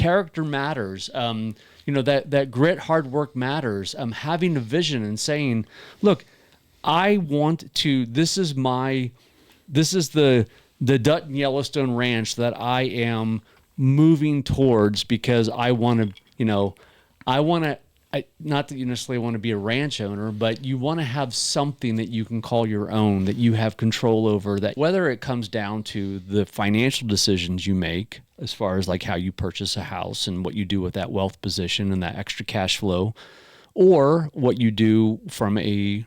character matters. That grit, hard work matters. Having a vision and saying, look, I want to, this is the Dutton Yellowstone Ranch that I am moving towards because I want to, not that you necessarily want to be a ranch owner, but you want to have something that you can call your own, that you have control over, that whether it comes down to the financial decisions you make, as far as like how you purchase a house and what you do with that wealth position and that extra cash flow, or what you do from a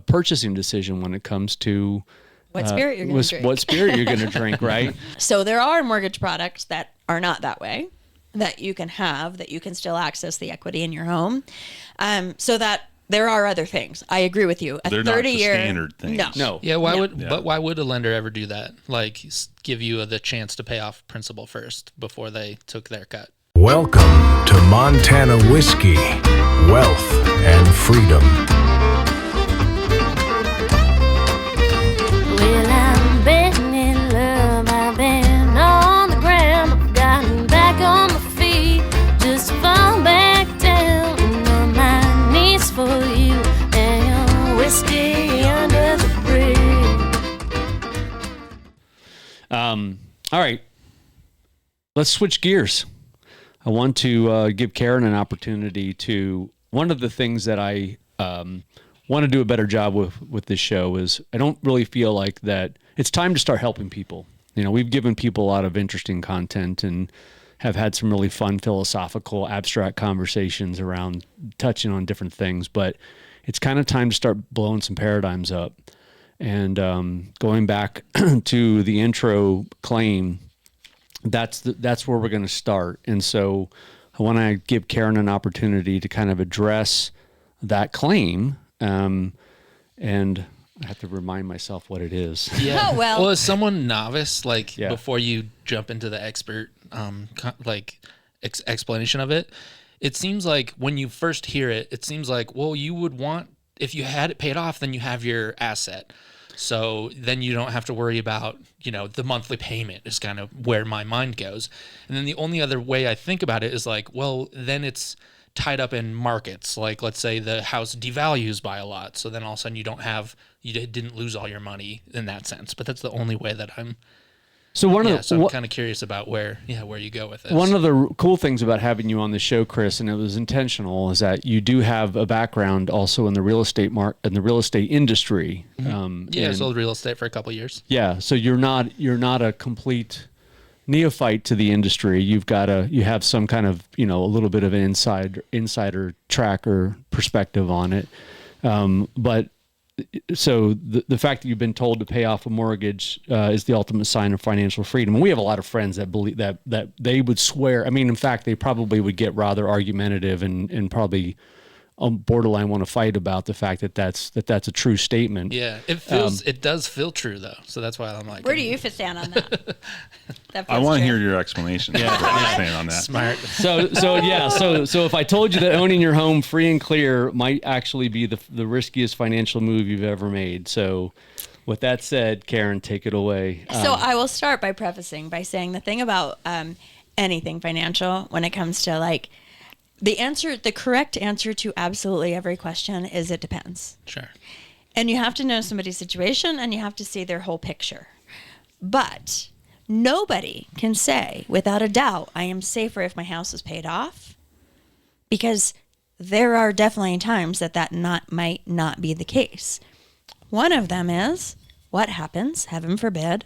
purchasing decision when it comes to what spirit you're going to drink. What spirit you're going to drink, right? So there are mortgage products that are not that way, that you can have, that you can still access the equity in your home. So that there are other things. I agree with you. They're 30 not the year standard things. No. Yeah, but why would a lender ever do that? Like give you the chance to pay off principal first before they took their cut. Welcome to Montana Whiskey, Wealth and Freedom. Well, I'm betting in love. I've been on the ground, I've gotten back on my feet, just to fall back down on my knees for you and your whiskey under the bridge. All right, let's switch gears. I want to give Karen an opportunity to, one of the things that I want to do a better job with this show is I don't really feel like that it's time to start helping people. We've given people a lot of interesting content and have had some really fun philosophical, abstract conversations around touching on different things, but it's kind of time to start blowing some paradigms up. And going back to the intro claim, that's where we're going to start. And so I want to give Karen an opportunity to kind of address that claim. And I have to remind myself what it is. Yeah. Oh, well, as someone novice, before you jump into the expert, explanation of it, it seems like when you first hear it, it seems like, well, you would want, if you had it paid off, then you have your asset. So then you don't have to worry about, the monthly payment is kind of where my mind goes. And then the only other way I think about it is like, well, then it's tied up in markets. Like, let's say the house devalues by a lot. So then all of a sudden you didn't lose all your money in that sense. But that's the only way that I'm. So I'm kind of curious about where you go with this. One of the cool things about having you on the show, Chris, and it was intentional, is that you do have a background also in the real estate industry. Mm-hmm. I sold real estate for a couple of years. Yeah, so you're not a complete neophyte to the industry. You have some kind of a little bit of an insider track or perspective on it, but. So the fact that you've been told to pay off a mortgage is the ultimate sign of financial freedom. And we have a lot of friends that believe that they would swear. I mean, in fact, they probably would get rather argumentative and probably borderline want to fight about the fact that that's a true statement. Yeah, it does feel true though. So that's why I'm like, where do you stand on that? I want to hear your explanation. Yeah, on that. Smart. So if I told you that owning your home free and clear might actually be the riskiest financial move you've ever made. So with that said, Karen, take it away. So I will start by prefacing by saying the thing about anything financial when it comes to the correct answer to absolutely every question is it depends. Sure. And you have to know somebody's situation and you have to see their whole picture. But nobody can say without a doubt, I am safer if my house is paid off, because there are definitely times that might not be the case. One of them is what happens, heaven forbid,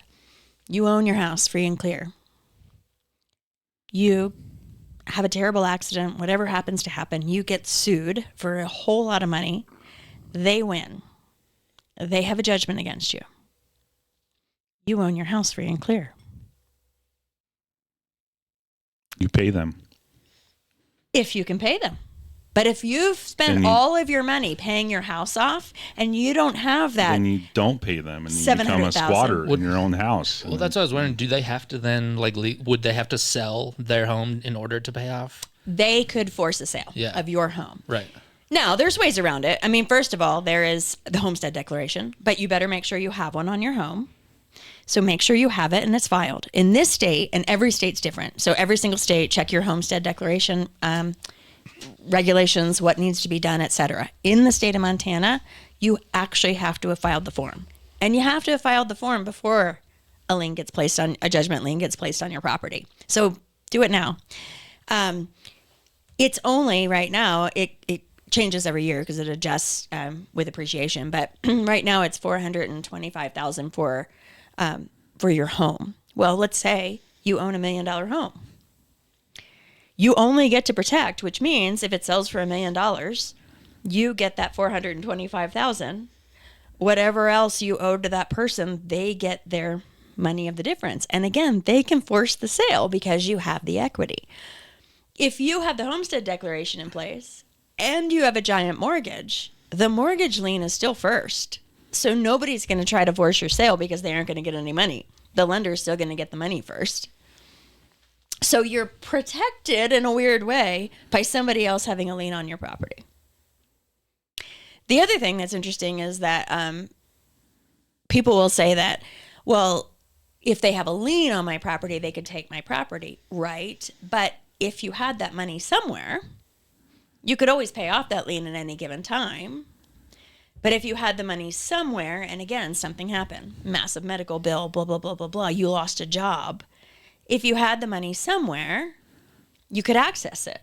you own your house free and clear. You have a terrible accident, whatever happens to happen, you get sued for a whole lot of money. They win. They have a judgment against you. You own your house free and clear. You pay them. If you can pay them. But if you've spent all of your money paying your house off and you don't have that, then you don't pay them and you become a squatter in your own house. Well, that's what I was wondering. Do they have to then, would they have to sell their home in order to pay off? They could force a sale of your home. Right. Now, there's ways around it. I mean, first of all, there is the homestead declaration, but you better make sure you have one on your home. So make sure you have it and it's filed. In this state, and every state's different. So every single state, check your homestead declaration, regulations, what needs to be done, etc. In the state of Montana, you actually have to have filed the form. And you have to have filed the form before a judgment lien gets placed on your property. So do it now. It's only right now, it changes every year because it adjusts with appreciation. But right now it's $425,000 for your home. Well, let's say you own $1 million home. You only get to protect, which means if it sells for $1 million, you get that $425,000. Whatever else you owe to that person, they get their money of the difference. And again, they can force the sale because you have the equity. If you have the homestead declaration in place and you have a giant mortgage, the mortgage lien is still first. So nobody's going to try to force your sale because they aren't going to get any money. The lender is still going to get the money first. So you're protected in a weird way by somebody else having a lien on your property. The other thing that's interesting is that people will say that, well, if they have a lien on my property, they could take my property, right? But if you had that money somewhere, you could always pay off that lien at any given time. But if you had the money somewhere, and again, something happened, massive medical bill, blah, blah, blah, blah, blah, you lost a job. If you had the money somewhere, you could access it.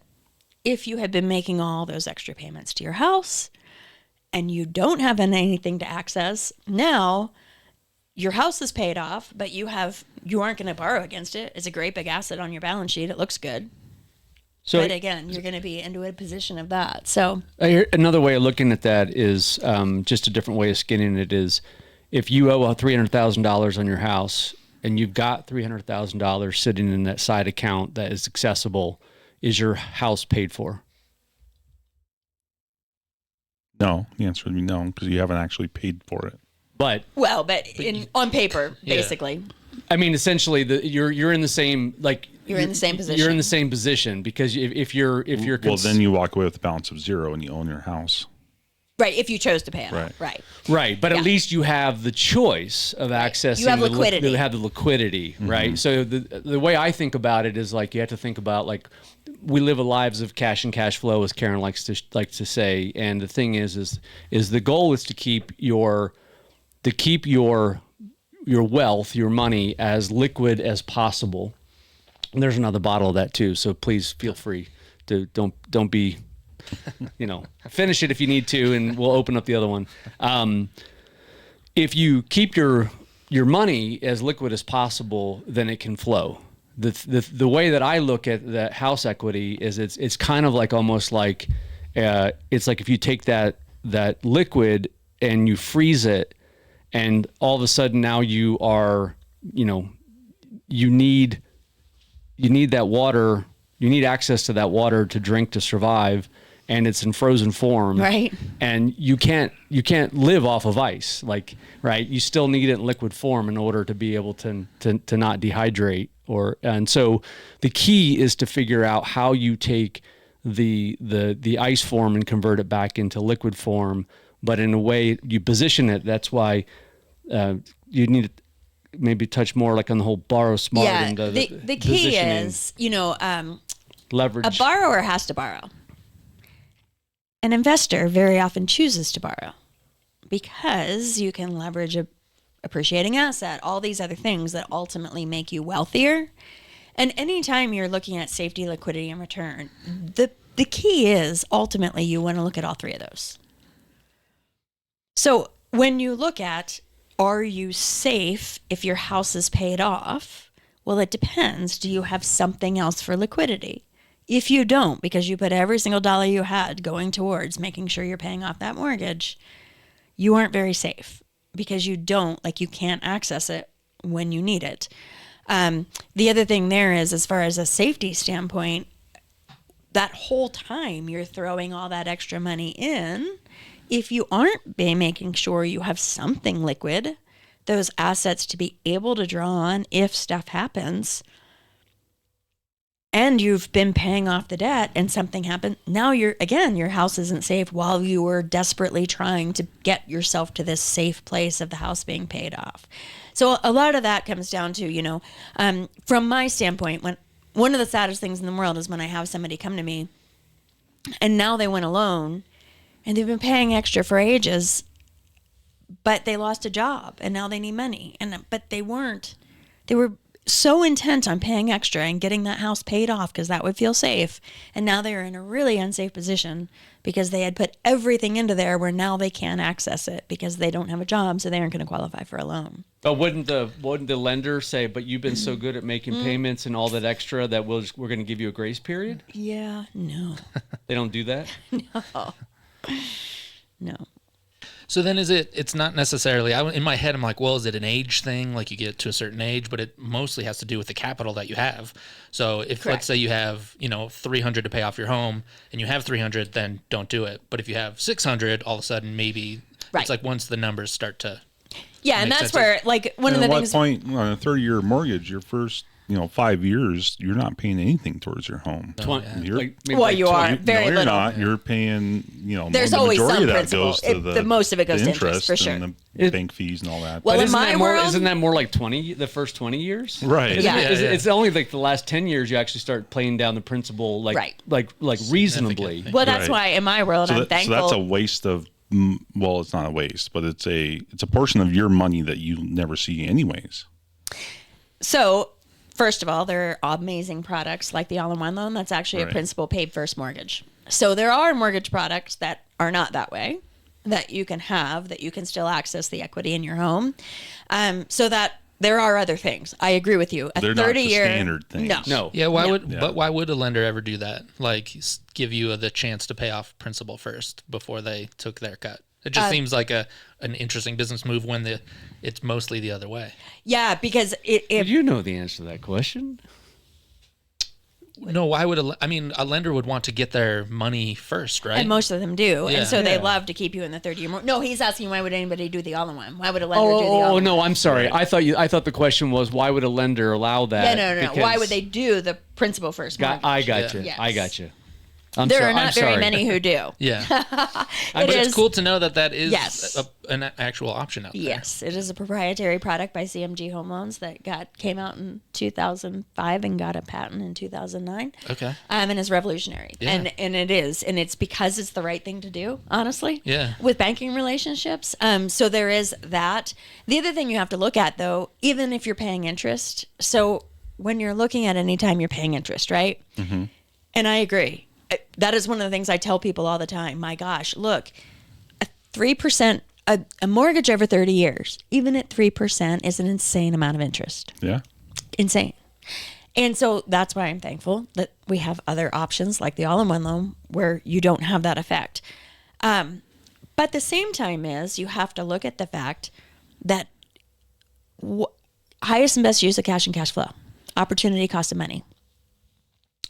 If you had been making all those extra payments to your house and you don't have anything to access, now your house is paid off, but you aren't going to borrow against it. It's a great big asset on your balance sheet. It looks good. So, but again, you're going to be into a position of that. So another way of looking at that is just a different way of skinning it is if you owe $300,000 on your house and you've got $300,000 sitting in that side account that is accessible, is your house paid for? No, the answer would be no, because you haven't actually paid for it. But on paper, basically. I mean, essentially, you're in the same you're in the same position. You're in the same position because if you're well, then you walk away with a balance of zero and you own your house. Right, if you chose to pay it off. Right. But at least you have the choice of accessing. You have liquidity. You have the liquidity, right? So the way I think about it is like you have to think about like we live lives of cash and cash flow, as Karen likes to say. And the thing is the goal is to keep your wealth, your money, as liquid as possible. And there's another bottle of that too, so please feel free to don't be, finish it if you need to, and we'll open up the other one. If you keep your money as liquid as possible, then it can flow. The way that I look at the house equity is it's kind of like almost like it's like if you take that liquid and you freeze it. And all of a sudden now you are, you need that water, you need access to that water to drink to survive, and it's in frozen form. Right. And you can't live off of ice, right? You still need it in liquid form in order to be able to not dehydrate and so the key is to figure out how you take the ice form and convert it back into liquid form. But in a way you position it, that's why you need to maybe touch more like on the whole borrow smart. Yeah, and the key is, leverage. A borrower has to borrow. An investor very often chooses to borrow because you can leverage a appreciating asset, all these other things that ultimately make you wealthier. And anytime you're looking at safety, liquidity, and return, the key is ultimately you want to look at all three of those. So when you look at, are you safe if your house is paid off? Well, it depends. Do you have something else for liquidity? If you don't, because you put every single dollar you had going towards making sure you're paying off that mortgage, you aren't very safe because you can't access it when you need it. The other thing there is, as far as a safety standpoint, that whole time you're throwing all that extra money in, if you aren't making sure you have something liquid, those assets to be able to draw on if stuff happens, and you've been paying off the debt and something happened, now your house isn't safe while you were desperately trying to get yourself to this safe place of the house being paid off. So a lot of that comes down to, from my standpoint, when one of the saddest things in the world is when I have somebody come to me and now they want a loan and they've been paying extra for ages, but they lost a job and now they need money. But they were so intent on paying extra and getting that house paid off because that would feel safe. And now they're in a really unsafe position because they had put everything into there where now they can't access it because they don't have a job, so they aren't going to qualify for a loan. But wouldn't the lender say, but you've been so good at making payments and all that extra that we're going to give you a grace period? Yeah, no. They don't do that? No. So then it's not necessarily, in my head, I'm like, well, is it an age thing? Like you get to a certain age, but it mostly has to do with the capital that you have. So if let's say you have, $300 to pay off your home and you have $300, then don't do it. But if you have $600, all of a sudden, maybe it's like once the numbers start to. Yeah. And that's where one of the things. At what point on a 30-year mortgage, your first 5 years, you're not paying anything towards your home. You are very little. You're not. You're paying. There's the always some majority of that principal. goes to The most of it goes to interest for sure. And the bank fees and all that. Well, but in my world, isn't that more like the first 20 years? Right. It's only like the last 10 years you actually start paying down the principal like reasonably. Well, that's why in my world I'm thankful. So that's a waste of. Well, it's not a waste, but it's a portion of your money that you never see anyways. So. First of all, there are amazing products like the all-in-one loan. That's actually a principal paid first mortgage. So there are mortgage products that are not that way, that you can have, that you can still access the equity in your home. So that there are other things. I agree with you. They're 30-year not the standard things. No. Yeah. But why would a lender ever do that? Like give you the chance to pay off principal first before they took their cut? It just seems like an interesting business move when it's mostly the other way. Yeah, because Did you know the answer to that question? No, why would a lender would want to get their money first, right? And most of them do. Yeah. And so they love to keep you in the 30-year. No, he's asking why would anybody do the all-in-one? Why would a lender do the all-in-one? Oh, no, I'm sorry. I thought the question was why would a lender allow that? No. Why would they do the principal first mortgage? I got you. Yes. I got you. There are not very many who do. Yeah. But it's cool to know that is an actual option out there. Yes, it is a proprietary product by CMG Home Loans that came out in 2005 and got a patent in 2009. Okay. And is revolutionary. Yeah. And it is. And it's because it's the right thing to do, honestly. Yeah. With banking relationships. So there is that. The other thing you have to look at, though, even if you're paying interest. So when you're looking at any time you're paying interest, right? Mm-hmm. And I agree. That is one of the things I tell people all the time. My gosh, look, a 3%, a mortgage over 30 years, even at 3% is an insane amount of interest. Yeah. Insane. And so that's why I'm thankful that we have other options like the all-in-one loan where you don't have that effect. But the same time is you have to look at the fact that highest and best use of cash and cash flow, opportunity, cost of money.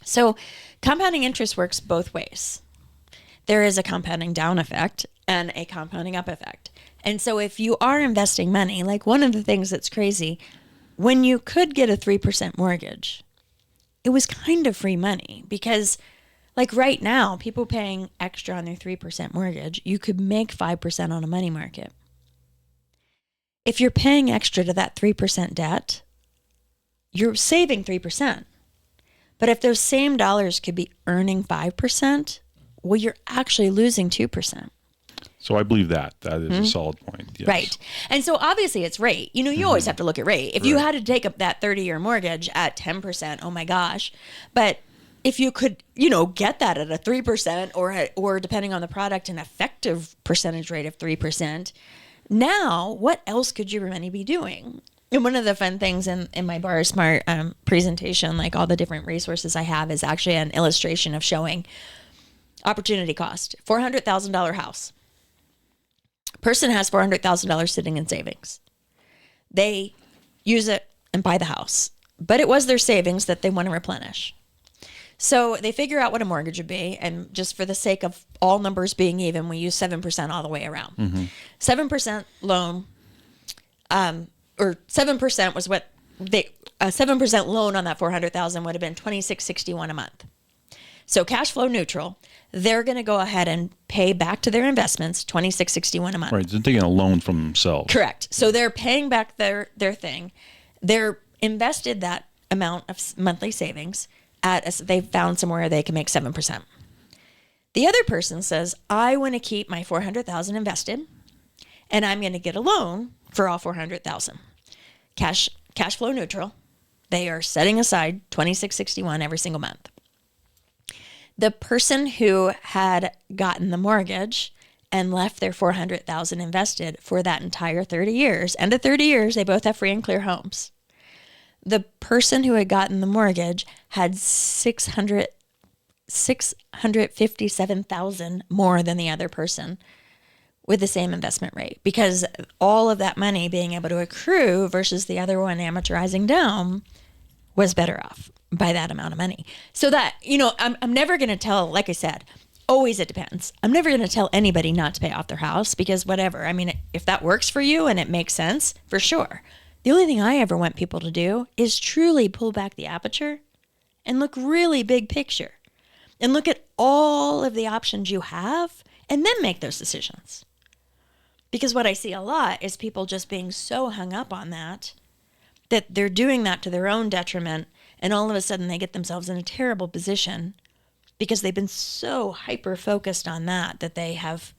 So compounding interest works both ways. There is a compounding down effect and a compounding up effect. And so if you are investing money, like one of the things that's crazy, when you could get a 3% mortgage, it was kind of free money because like right now, people paying extra on their 3% mortgage, you could make 5% on a money market. If you're paying extra to that 3% debt, you're saving 3%. But if those same dollars could be earning 5%, well, you're actually losing 2%. So I believe that is a solid point. Yes. Right. And so obviously it's rate. You always have to look at rate. If you had to take up that 30-year mortgage at 10%, oh my gosh. But if you could, get that at a 3% or depending on the product, an effective percentage rate of 3%, now what else could your money be doing? And one of the fun things in my Borrow Smart presentation, like all the different resources I have, is actually an illustration of showing opportunity cost. $400,000 house. Person has $400,000 sitting in savings. They use it and buy the house. But it was their savings that they want to replenish. So they figure out what a mortgage would be. And just for the sake of all numbers being even, we use 7% all the way around. 7% loan, or 7% was what a 7% loan on that $400,000 would have been $2,661 a month. So cash flow neutral, they're going to go ahead and pay back to their investments $26.61 a month. Right. They're taking a loan from themselves. Correct. So they're paying back their thing. They're invested that amount of monthly savings they found somewhere they can make 7%. The other person says, I want to keep my $400,000 invested, and I'm going to get a loan for all $400,000. Cash flow neutral. They are setting aside $26.61 every single month. The person who had gotten the mortgage and left their $400,000 invested for that entire 30 years, end of 30 years, they both have free and clear homes. The person who had gotten the mortgage had $657,000 more than the other person with the same investment rate, because all of that money being able to accrue versus the other one amortizing down was better off by that amount of money. So that, I'm never going to tell, like I said, always it depends. I'm never going to tell anybody not to pay off their house because whatever. I mean, if that works for you and it makes sense, for sure. The only thing I ever want people to do is truly pull back the aperture and look really big picture and look at all of the options you have and then make those decisions. Because what I see a lot is people just being so hung up on that they're doing that to their own detriment, and all of a sudden they get themselves in a terrible position because they've been so hyper-focused on that they have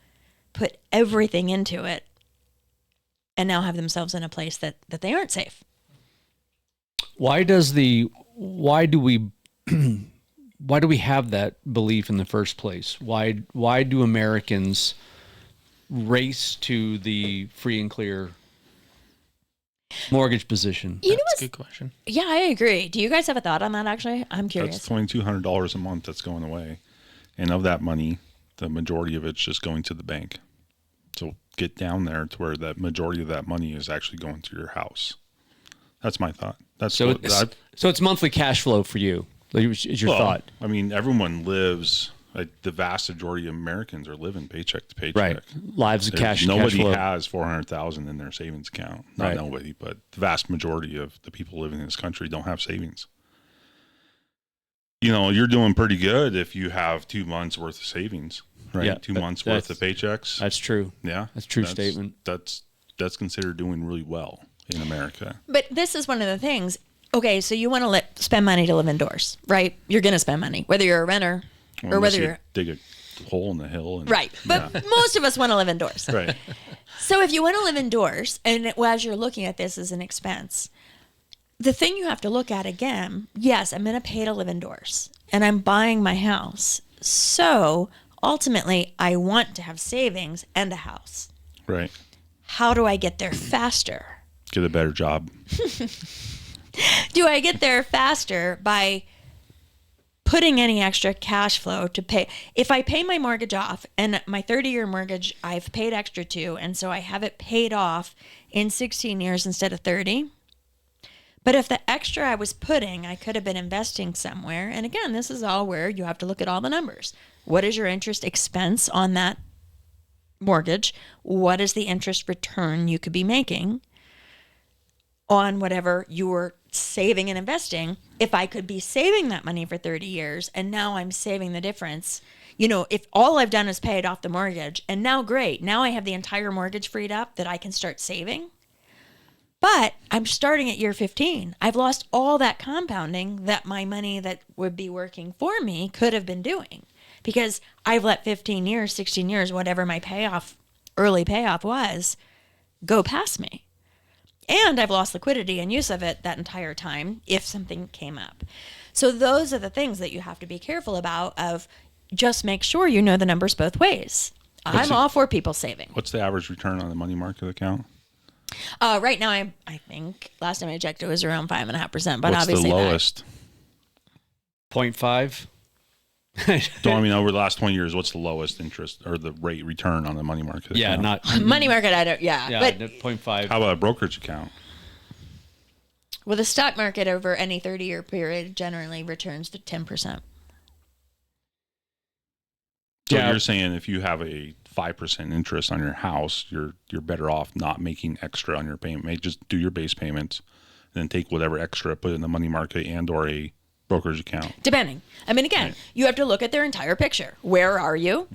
put everything into it and now have themselves in a place that they aren't safe. Why do we have that belief in the first place? Why do Americans race to the free and clear mortgage position? That's a good question. Yeah, I agree. Do you guys have a thought on that, actually? I'm curious. That's $2,200 a month that's going away. And of that money, the majority of it's just going to the bank. So get down there to where that majority of that money is actually going to your house. That's my thought. So it's monthly cash flow for you. Is your thought? I mean, everyone lives, like the vast majority of Americans are living paycheck to paycheck. Right. Lives of cash flow. Nobody has $400,000 in their savings account. Not Right. nobody, but the vast majority of the people living in this country don't have savings. You're doing pretty good if you have 2 months worth of savings, right? Yeah, 2 months worth of paychecks. That's true. Yeah. That's a true statement. That's considered doing really well in America. But this is one of the things. Okay, so you want to spend money to live indoors, right? You're going to spend money, whether you're a renter or whether you're dig a hole in the hill. Right. But most of us want to live indoors. Right. So if you want to live indoors, and as you're looking at this as an expense, the thing you have to look at again, yes, I'm going to pay to live indoors and I'm buying my house. So ultimately, I want to have savings and a house. Right. How do I get there faster? Get a better job. Do I get there faster by putting any extra cash flow to pay? If I pay my mortgage off and my 30-year mortgage, I've paid extra to, and so I have it paid off in 16 years instead of 30. But if the extra I was putting, I could have been investing somewhere. And again, this is all where you have to look at all the numbers. What is your interest expense on that mortgage? What is the interest return you could be making on whatever you were saving and investing? If I could be saving that money for 30 years and now I'm saving the difference, if all I've done is paid off the mortgage and now great, now I have the entire mortgage freed up that I can start saving. But I'm starting at year 15. I've lost all that compounding that my money that would be working for me could have been doing, because I've let 15 years, 16 years, whatever my early payoff was, go past me. And I've lost liquidity and use of it that entire time if something came up. So those are the things that you have to be careful about, of just make sure you know the numbers both ways. I'm all for people saving. What's the average return on the money market account? Right now, I think last time I checked, it was around 5.5%. But What's obviously, the lowest? 0.5. Over the last 20 years, what's the lowest interest or the rate return on the money market Yeah, account? not money market. I don't. Yeah, but 0.5. How about a brokerage account? well, the stock market over any 30-year period generally returns to 10%. So Yeah. you're saying if you have a 5% interest on your house, you're better off not making extra on your payment. Just do your base payments, and then take whatever extra, put it in the money market and or a brokerage account. Depending. I mean, again, you have to look at their entire picture. Where are you?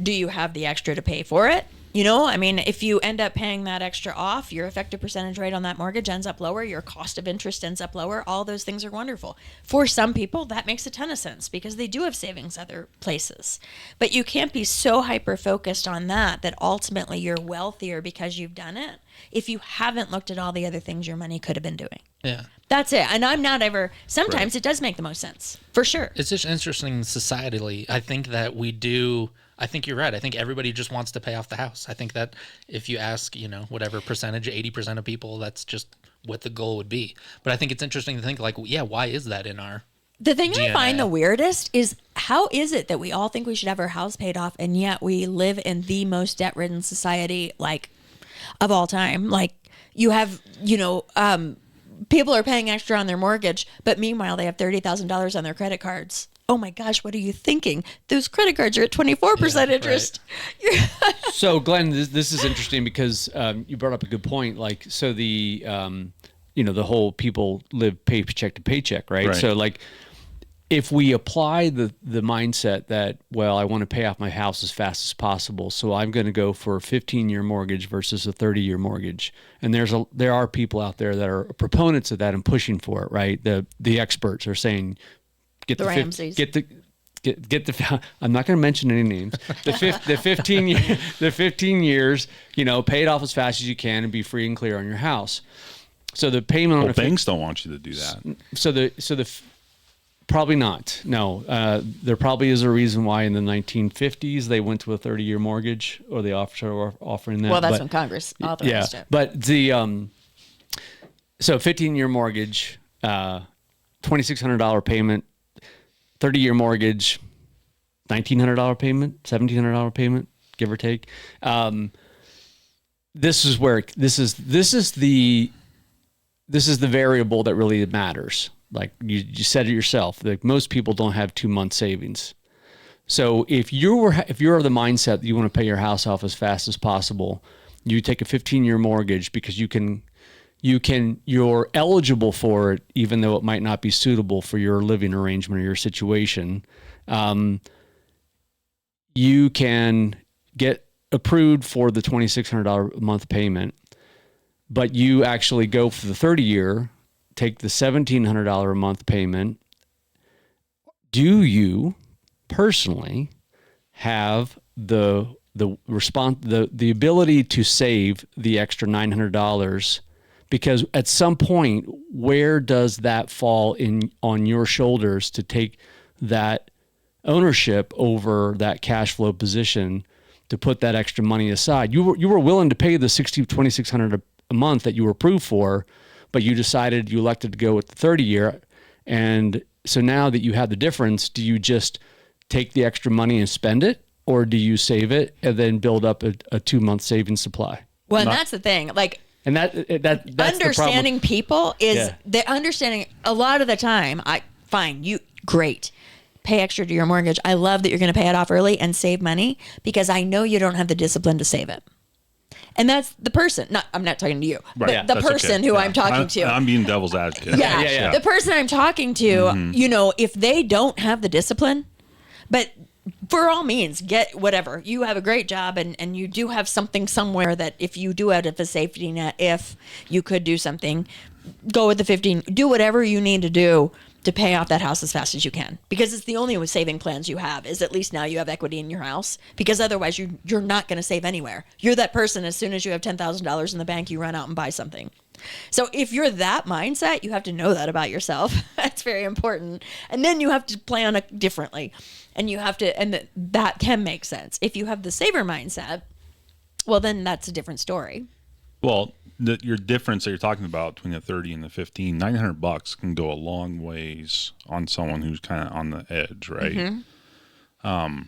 Do you have the extra to pay for it? You know, I mean, if you end up paying that extra off, your effective percentage rate on that mortgage ends up lower, your cost of interest ends up lower. All those things are wonderful. For some people, that makes a ton of sense because they do have savings other places. But you can't be so hyper-focused on that ultimately you're wealthier because you've done it if you haven't looked at all the other things your money could have been doing. Yeah. That's it. And I'm not ever, sometimes it does make the most sense, for sure. It's just interesting societally. I think that we do. I think you're right. I think everybody just wants to pay off the house. I think that if you ask, whatever percentage, 80% of people, that's just what the goal would be. But I think it's interesting to think like, yeah, why is that in our The thing DNA? I find the weirdest is how is it that we all think we should have our house paid off and yet we live in the most debt-ridden society of all time? Like you have, people are paying extra on their mortgage, but meanwhile they have $30,000 on their credit cards. Oh my gosh, what are you thinking? Those credit cards are at 24% interest. So, Glenn, this is interesting because you brought up a good point. Like, so the whole people live paycheck to paycheck, right? So, like, if we apply the mindset that, well, I want to pay off my house as fast as possible, so I'm going to go for a 15-year mortgage versus a 30-year mortgage, and there are people out there that are proponents of that and pushing for it, right? The experts are saying, get the Ramseys. Get the. I'm not going to mention any names. The 15 years, pay it off as fast as you can and be free and clear on your house. So the payment on banks don't want you to do that. So probably not. No, there probably is a reason why in the 1950s they went to a 30-year mortgage, or they offering that. Well, that's when Congress authorized it. But the so 15-year mortgage, $2,600 payment. 30-year mortgage, $1,900 payment, $1,700 payment, give or take. This is the variable that really matters. Like you said it yourself. Like most people don't have 2 month savings. So if you're of the mindset that you want to pay your house off as fast as possible, you take a 15-year mortgage because you're eligible for it, even though it might not be suitable for your living arrangement or your situation. You can get approved for the $2,600 a month payment, but you actually go for the 30-year, take the $1,700 a month payment. Do you personally have the ability to save the extra $900? Because at some point, where does that fall on your shoulders to take that ownership over that cash flow position to put that extra money aside? You were willing to pay the $2,600 a month that you were approved for, but you elected to go with the 30-year. And so now that you have the difference, do you just take the extra money and spend it, or do you save it and then build up a 2 month savings supply? Well, and that's the thing. Like, and that's understanding the people is the understanding a lot of the time. Great. Pay extra to your mortgage. I love that you're going to pay it off early and save money because I know you don't have the discipline to save it. And that's the person. I'm not talking to you, right. but the person who I'm talking to. I'm being devil's advocate. Yeah. The person I'm talking to, if they don't have the discipline, but for all means, get whatever. You have a great job and you do have something somewhere that if you do out of a safety net, if you could do something, go with the 15, do whatever you need to do to pay off that house as fast as you can. Because it's the only saving plans you have is at least now you have equity in your house. Because otherwise you're not going to save anywhere. You're that person as soon as you have $10,000 in the bank, you run out and buy something. So if you're that mindset, you have to know that about yourself. That's very important. And then you have to plan it differently. And that can make sense. If you have the saver mindset, well, then that's a different story. Well, your difference that you're talking about between the 30 and the 15, $900 can go a long ways on someone who's kind of on the edge, right? Mm-hmm.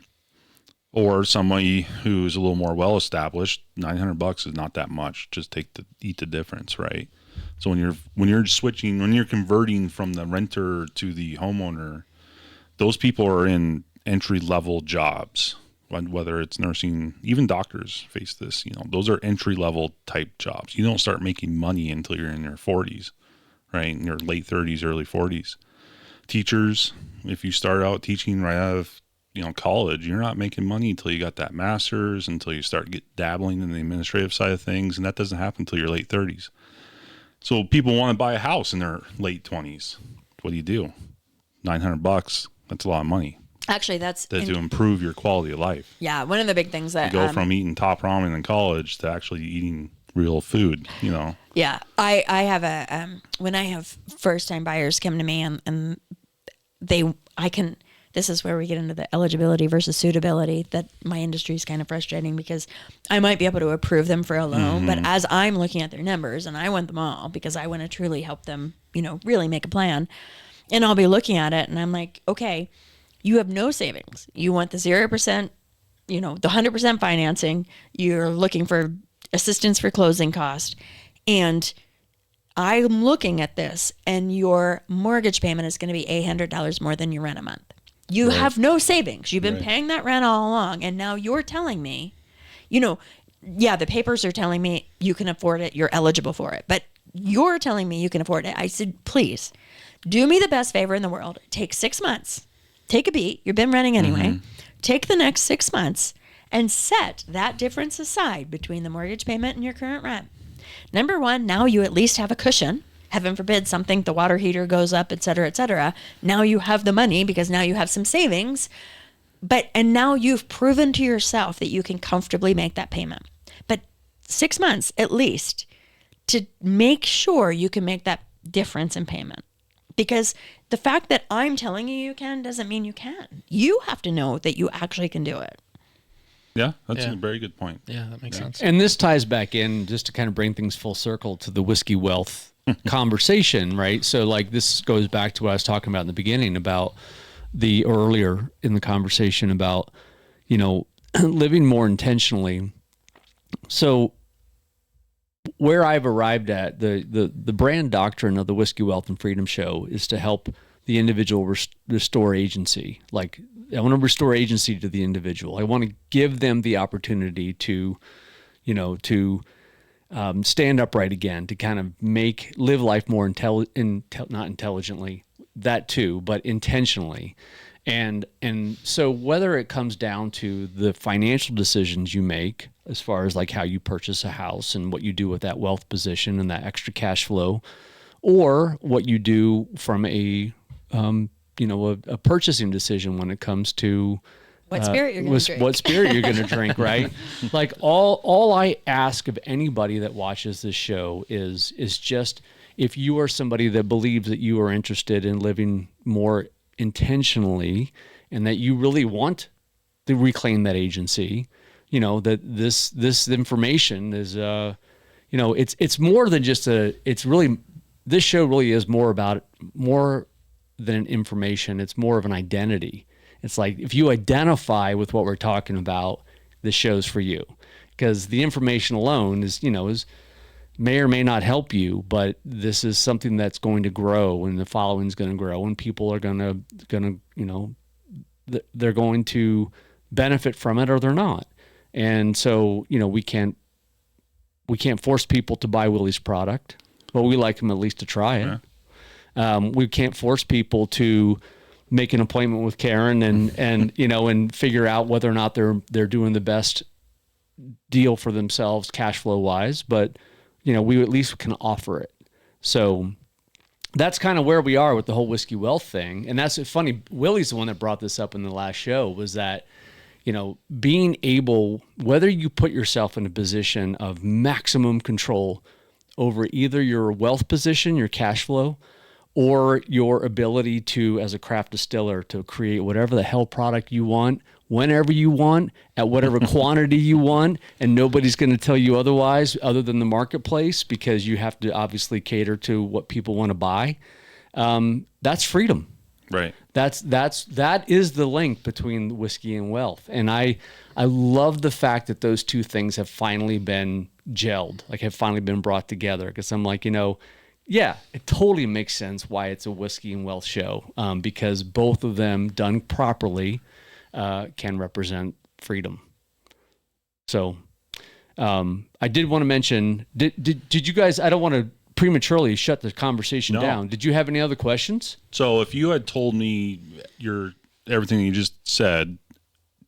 Or somebody who's a little more well-established, $900 is not that much. Just eat the difference, right? So when you're converting from the renter to the homeowner, those people are in entry-level jobs, whether it's nursing, even doctors face this, those are entry-level type jobs. You don't start making money until you're in your 40s, right? In your late 30s, early 40s. teachers, if you start out teaching right out of college, you're not making money until you got that master's, until you start dabbling in the administrative side of things, and that doesn't happen until your late 30s. So people want to buy a house in their late 20s. What do? $900. That's a lot of money. Actually, that's to improve your quality of life. Yeah, one of the big things that you go from eating top ramen in college to actually eating real food. Yeah, I have when I have first time buyers come to me and this is where we get into the eligibility versus suitability, that my industry is kind of frustrating because I might be able to approve them for a loan, but as I'm looking at their numbers, and I want them all because I want to truly help them, really make a plan, and I'll be looking at it and I'm like, okay, you have no savings. You want the 0%, the 100% financing. You're looking for assistance for closing cost. And I'm looking at this and your mortgage payment is going to be $800 more than your rent a month. You have no savings. You've been paying that rent all along. And now you're telling me, the papers are telling me you can afford it. You're eligible for it. But you're telling me you can afford it. I said, please do me the best favor in the world. Take 6 months. Take a beat. You've been renting anyway. Take the next 6 months and set that difference aside between the mortgage payment and your current rent. Number one, now you at least have a cushion. Heaven forbid the water heater goes up, et cetera, et cetera. Now you have the money because now you have some savings. And now you've proven to yourself that you can comfortably make that payment. But 6 months at least to make sure you can make that difference in payment. Because the fact that I'm telling you can doesn't mean you can. You have to know that you actually can do it. Yeah, that's a very good point. Yeah, that makes sense. And this ties back in, just to kind of bring things full circle, to the whiskey wealth conversation, right? So this goes back to what I was talking about in the beginning about earlier in the conversation about, living more intentionally. So where I've arrived at, the brand doctrine of the Whiskey Wealth and Freedom Show is to help the individual restore agency. Like, I want to restore agency to the individual. I want to give them the opportunity to, stand upright again, to kind of live life more not intelligently, that too, but intentionally. And so whether it comes down to the financial decisions you make, as far as how you purchase a house and what you do with that wealth position and that extra cash flow, or what you do from a purchasing decision when it comes to what spirit you're going to drink. What spirit you're going to drink, right? All I ask of anybody that watches this show is just, if you are somebody that believes that you are interested in living more intentionally and that you really want to reclaim that agency, that this information is, it's more than just this show really is more than information. It's more of an identity. It's like, if you identify with what we're talking about, this show's for you, because the information alone is may or may not help you, but this is something that's going to grow, and the following's going to grow, and people are they're going to benefit from it, or they're not. And so, we can't force people to buy Willie's product, but we like them at least to try it. Yeah. We can't force people to make an appointment with Karen and figure out whether or not they're doing the best deal for themselves cash flow wise, but we at least can offer it. So that's kind of where we are with the whole whiskey wealth thing. And that's funny. Willie's the one that brought this up in the last show, was that, being able, whether you put yourself in a position of maximum control over either your wealth position, your cash flow, or your ability to, as a craft distiller, to create whatever the hell product you want, whenever you want, at whatever quantity you want, and nobody's going to tell you otherwise other than the marketplace, because you have to obviously cater to what people want to buy. That's freedom. Right. That is the link between whiskey and wealth. And I love the fact that those two things have finally been gelled, have finally been brought together, because I'm like, yeah, it totally makes sense why it's a whiskey and wealth show, because both of them done properly can represent freedom. So I did want to mention, did you guys, I don't want to prematurely shut the conversation No. down. Did you have any other questions? So if you had told me everything you just said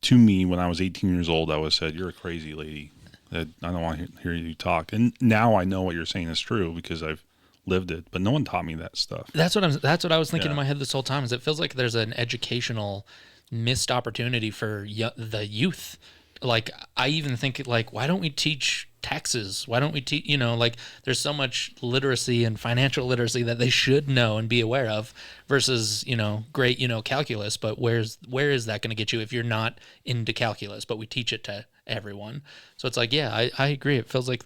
to me when I was 18 years old, I would have said, you're a crazy lady. I don't want to hear you talk. And now I know what you're saying is true because I've lived it, but no one taught me that stuff. That's what I was thinking Yeah. in my head this whole time. Is it feels like there's an educational missed opportunity for the youth. Like I even think like, why don't we teach taxes? Why don't we teach? Like there's so much literacy and financial literacy that they should know and be aware of. Versus great calculus, but where is that going to get you if you're not into calculus? But we teach it to everyone. So it's like, yeah, I agree. It feels like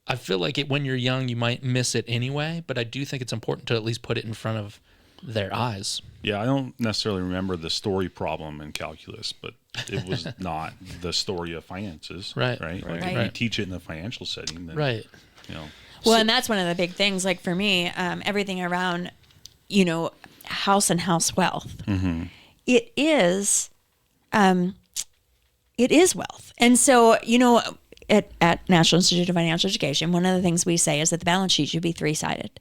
I feel like when you're young, you might miss it anyway, but I do think it's important to at least put it in front of their eyes. Yeah, I don't necessarily remember the story problem in calculus, but it was not the story of finances. Right. Like Right. if you teach it in a financial setting, then, Right. Well, and that's one of the big things. Like for me, everything around, house and house wealth. Mm-hmm. It is wealth. And so, at National Institute of Financial Education, one of the things we say is that the balance sheet should be three-sided,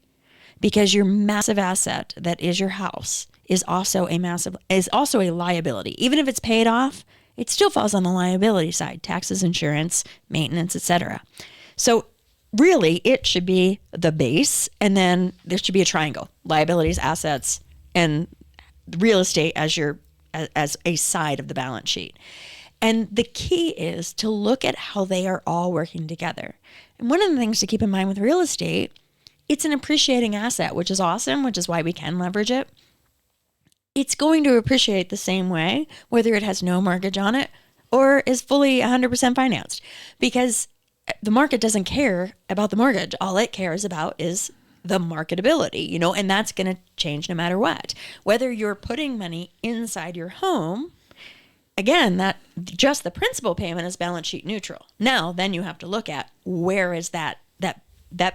because your massive asset that is your house is also a liability. Even if it's paid off, it still falls on the liability side: taxes, insurance, maintenance, etc. So really, it should be the base, and then there should be a triangle: liabilities, assets, and real estate as a side of the balance sheet. And the key is to look at how they are all working together. And one of the things to keep in mind with real estate, it's an appreciating asset, which is awesome, which is why we can leverage it. It's going to appreciate the same way, whether it has no mortgage on it or is fully 100% financed, because the market doesn't care about the mortgage. All it cares about is the marketability, and that's going to change no matter what. Whether you're putting money inside your home, again, that just the principal payment is balance sheet neutral. Now, then you have to look at where is that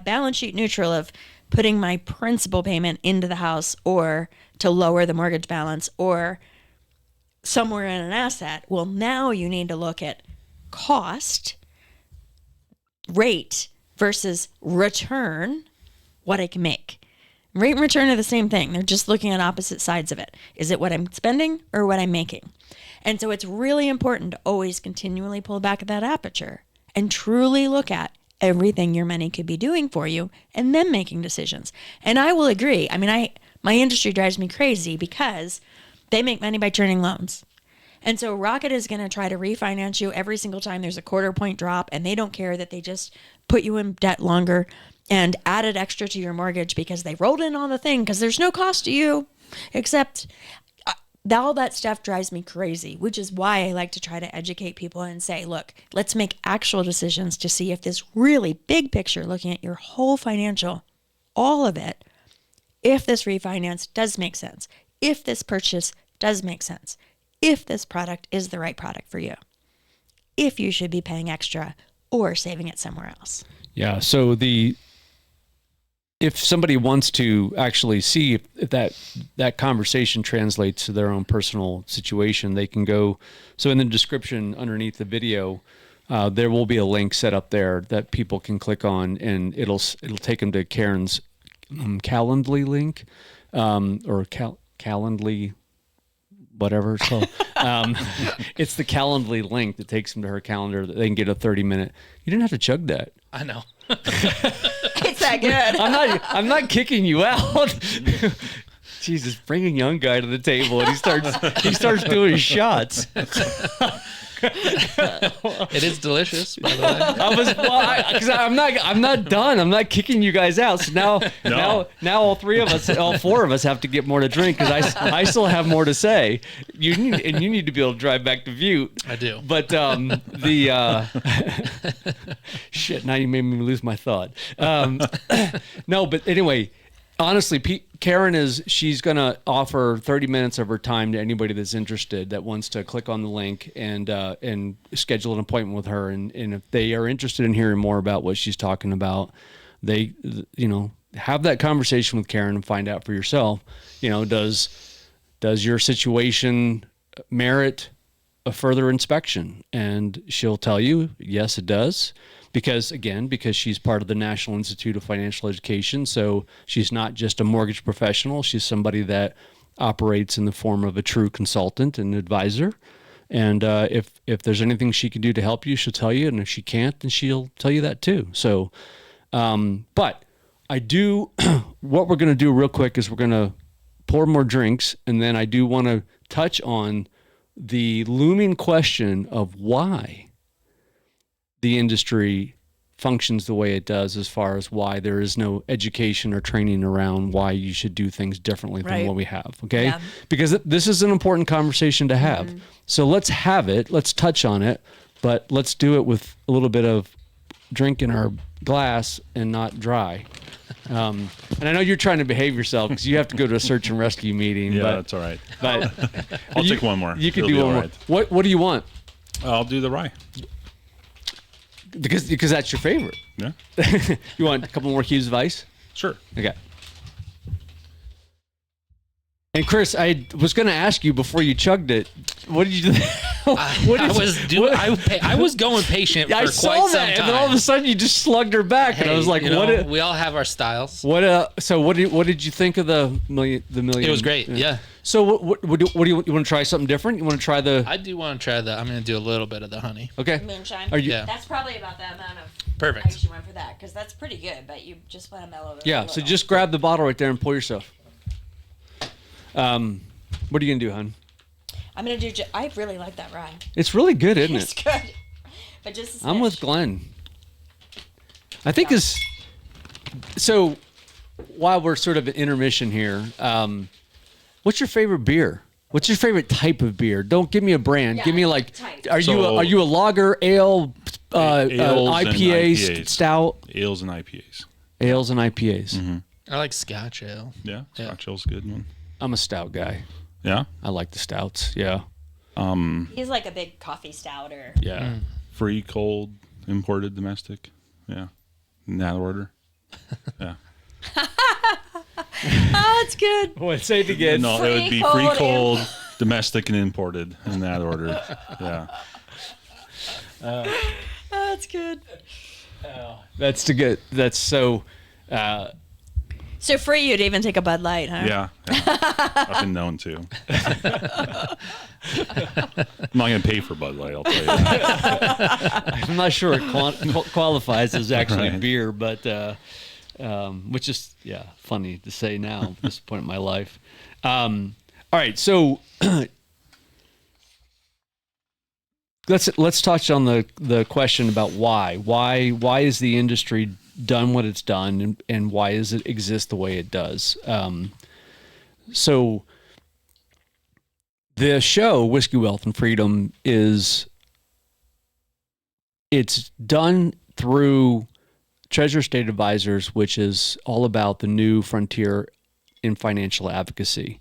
balance sheet neutral of putting my principal payment into the house or to lower the mortgage balance or somewhere in an asset. Well, now you need to look at cost, rate versus return, what I can make. Rate and return are the same thing. They're just looking at opposite sides of it. Is it what I'm spending or what I'm making? And so it's really important to always continually pull back at that aperture and truly look at everything your money could be doing for you and then making decisions. And I will agree. I mean, my industry drives me crazy because they make money by turning loans. And so Rocket is going to try to refinance you every single time there's a 1/4 point drop, and they don't care that they just put you in debt longer and added extra to your mortgage because they rolled in on the thing because there's no cost to you, except all that stuff drives me crazy, which is why I like to try to educate people and say, look, let's make actual decisions to see if this really big picture, looking at your whole financial, all of it, if this refinance does make sense, if this purchase does make sense, if this product is the right product for you, if you should be paying extra or saving it somewhere else. Yeah. So if somebody wants to actually see if that conversation translates to their own personal situation, they can go. So in the description underneath the video, there will be a link set up there that people can click on, and it'll take them to Karen's Calendly link, or Calendly, whatever it's called. It's the Calendly link that takes them to her calendar that they can get a 30-minute. You didn't have to chug that. I know. It's that good. I'm not kicking you out. Jesus, bring a young guy to the table and he starts doing his shots. It is delicious, by the way. Because I'm not done. I'm not kicking you guys out. So now all four of us have to get more to drink because I still have more to say. You need to be able to drive back to Butte. I do. But shit. Now you made me lose my thought. No, but anyway. Honestly, Karen she's going to offer 30 minutes of her time to anybody that's interested that wants to click on the link and schedule an appointment with her. And if they are interested in hearing more about what she's talking about, they, have that conversation with Karen and find out for yourself, does your situation merit a further inspection? And she'll tell you, yes, it does. Because she's part of the National Institute of Financial Education. So she's not just a mortgage professional. She's somebody that operates in the form of a true consultant and advisor. And if there's anything she can do to help you, she'll tell you. And if she can't, then she'll tell you that too. So, but I do, what we're going to do real quick is we're going to pour more drinks. And then I do want to touch on the looming question of why the industry functions the way it does, as far as why there is no education or training around why you should do things differently than what we have. Okay. Yeah. Because this is an important conversation to have. So let's have it, let's touch on it, but let's do it with a little bit of drink in our glass and not dry. And I know you're trying to behave yourself because you have to go to a search and rescue meeting. Yeah, but, that's all right. But I'll take one more. You can It'll do be one all more. right. What do you want? I'll do the rye. Because that's your favorite. Yeah, You want a couple more cubes of ice? sure. Okay. And Chris, I was going to ask you before you chugged it. What did you? I was going patient for I quite saw some that, time. and then all of a sudden you just slugged her back, and I was like, you know, "What? we all have our styles. So what did you think of the million? It was great. Yeah. So what do you want to try something different? You want to try the? I do want to try I'm going to do a little bit of the honey. Okay. Moonshine. Are you? Yeah. That's probably about the amount of Perfect. ice you want for that, because that's pretty good, but you just want to mellow it a Yeah. little. So just grab the bottle right there and pour yourself. What are you gonna do, hon? I'm going to do, I really like that rye. It's really good, isn't It's it? good. But just a I'm with smidge. Glenn. I think is so. While we're sort of an intermission here, what's your favorite beer? What's your favorite type of beer? Don't give me a brand. Yeah, Give me like, type. are you a lager, ale, Ales and IPA, IPAs. stout, Ales and IPAs. ales and IPAs? Mm-hmm. I like Scotch ale. Yeah, Yeah. Scotch ale's a good one. I'm a stout guy. Yeah. I like the stouts. Yeah, He's like a big coffee stouter. yeah. Free, cold, imported, domestic. Yeah. In that order. Yeah. Oh, it's good. Wait, say it again. No, it would be Free, free, cold, cold, domestic, and imported in that order. Yeah. Oh, it's good. That's to get. That's so. So free, you'd even take a Bud Light, huh? Yeah. I've been known to. I'm not going to pay for Bud Light, I'll tell you that. I'm not sure it qualifies as actually Right. beer, but which is funny to say now at this point in my life. All right, so let's touch on the question about why is the industry done what it's done, and why does it exist the way it does? So the show Whiskey, Wealth, and Freedom it's done through Treasure State Advisors, which is all about the new frontier in financial advocacy.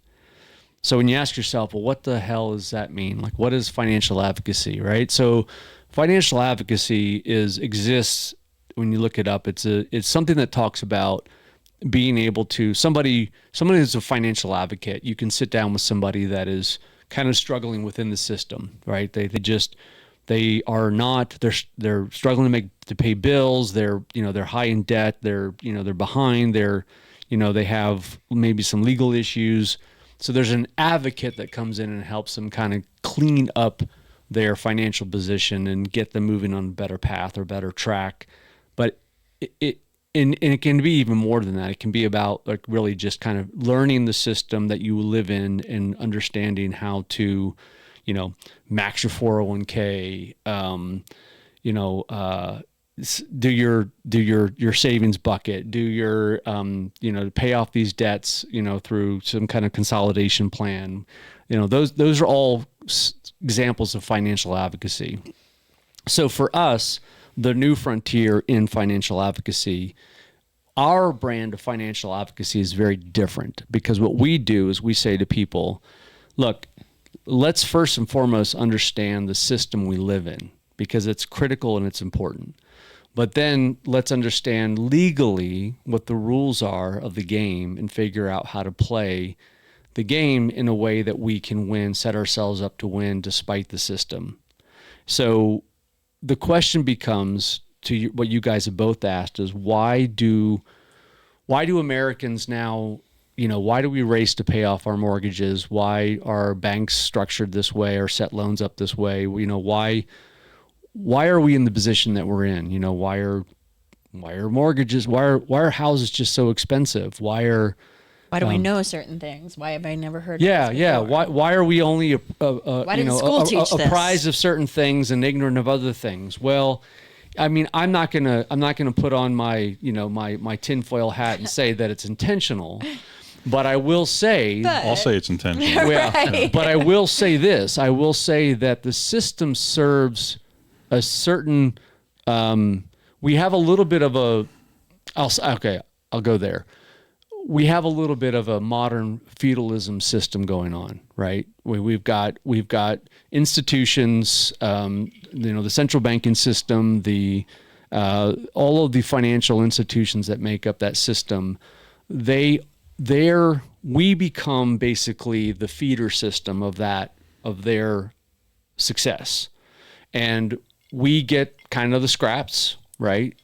So when you ask yourself, well, what the hell does that mean? Like, what is financial advocacy, right? So financial advocacy exists when you look it up. It's something that talks about being able to somebody who's a financial advocate. You can sit down with somebody that is kind of struggling within the system, right? They're struggling to pay bills. They're high in debt. They're behind. They have maybe some legal issues. So there's an advocate that comes in and helps them kind of clean up their financial position and get them moving on a better path or better track. But it can be even more than that. It can be about like really just kind of learning the system that you live in and understanding how to, max your 401k, do your savings bucket, do your pay off these debts, through some kind of consolidation plan. Those are all examples of financial advocacy. So for us, the new frontier in financial advocacy, our brand of financial advocacy is very different, because what we do is we say to people, look, let's first and foremost understand the system we live in, because it's critical and it's important. But then let's understand legally what the rules are of the game and figure out how to play the game in a way that we can win, set ourselves up to win despite the system. So the question becomes what you guys have both asked is why do Americans now, why do we race to pay off our mortgages? Why are banks structured this way or set loans up this way? Why are we in the position that we're in? Why are mortgages, why are houses just so expensive? Why do we know certain things? Why have I never heard of this Why before? are we only Why didn't school teach this? apprised of certain things and ignorant of other things? Well, I mean, I'm not gonna put on my my tinfoil hat and say that it's intentional, but I will say I'll say it's intentional. Right. But I will say this: I will say that the system serves a certain. We have a little bit of a. I'll go there. We have a little bit of a modern feudalism system going on, right? We've got institutions, the central banking system, all of the financial institutions that make up that system. We become basically the feeder system of their success, and we get kind of the scraps. Right.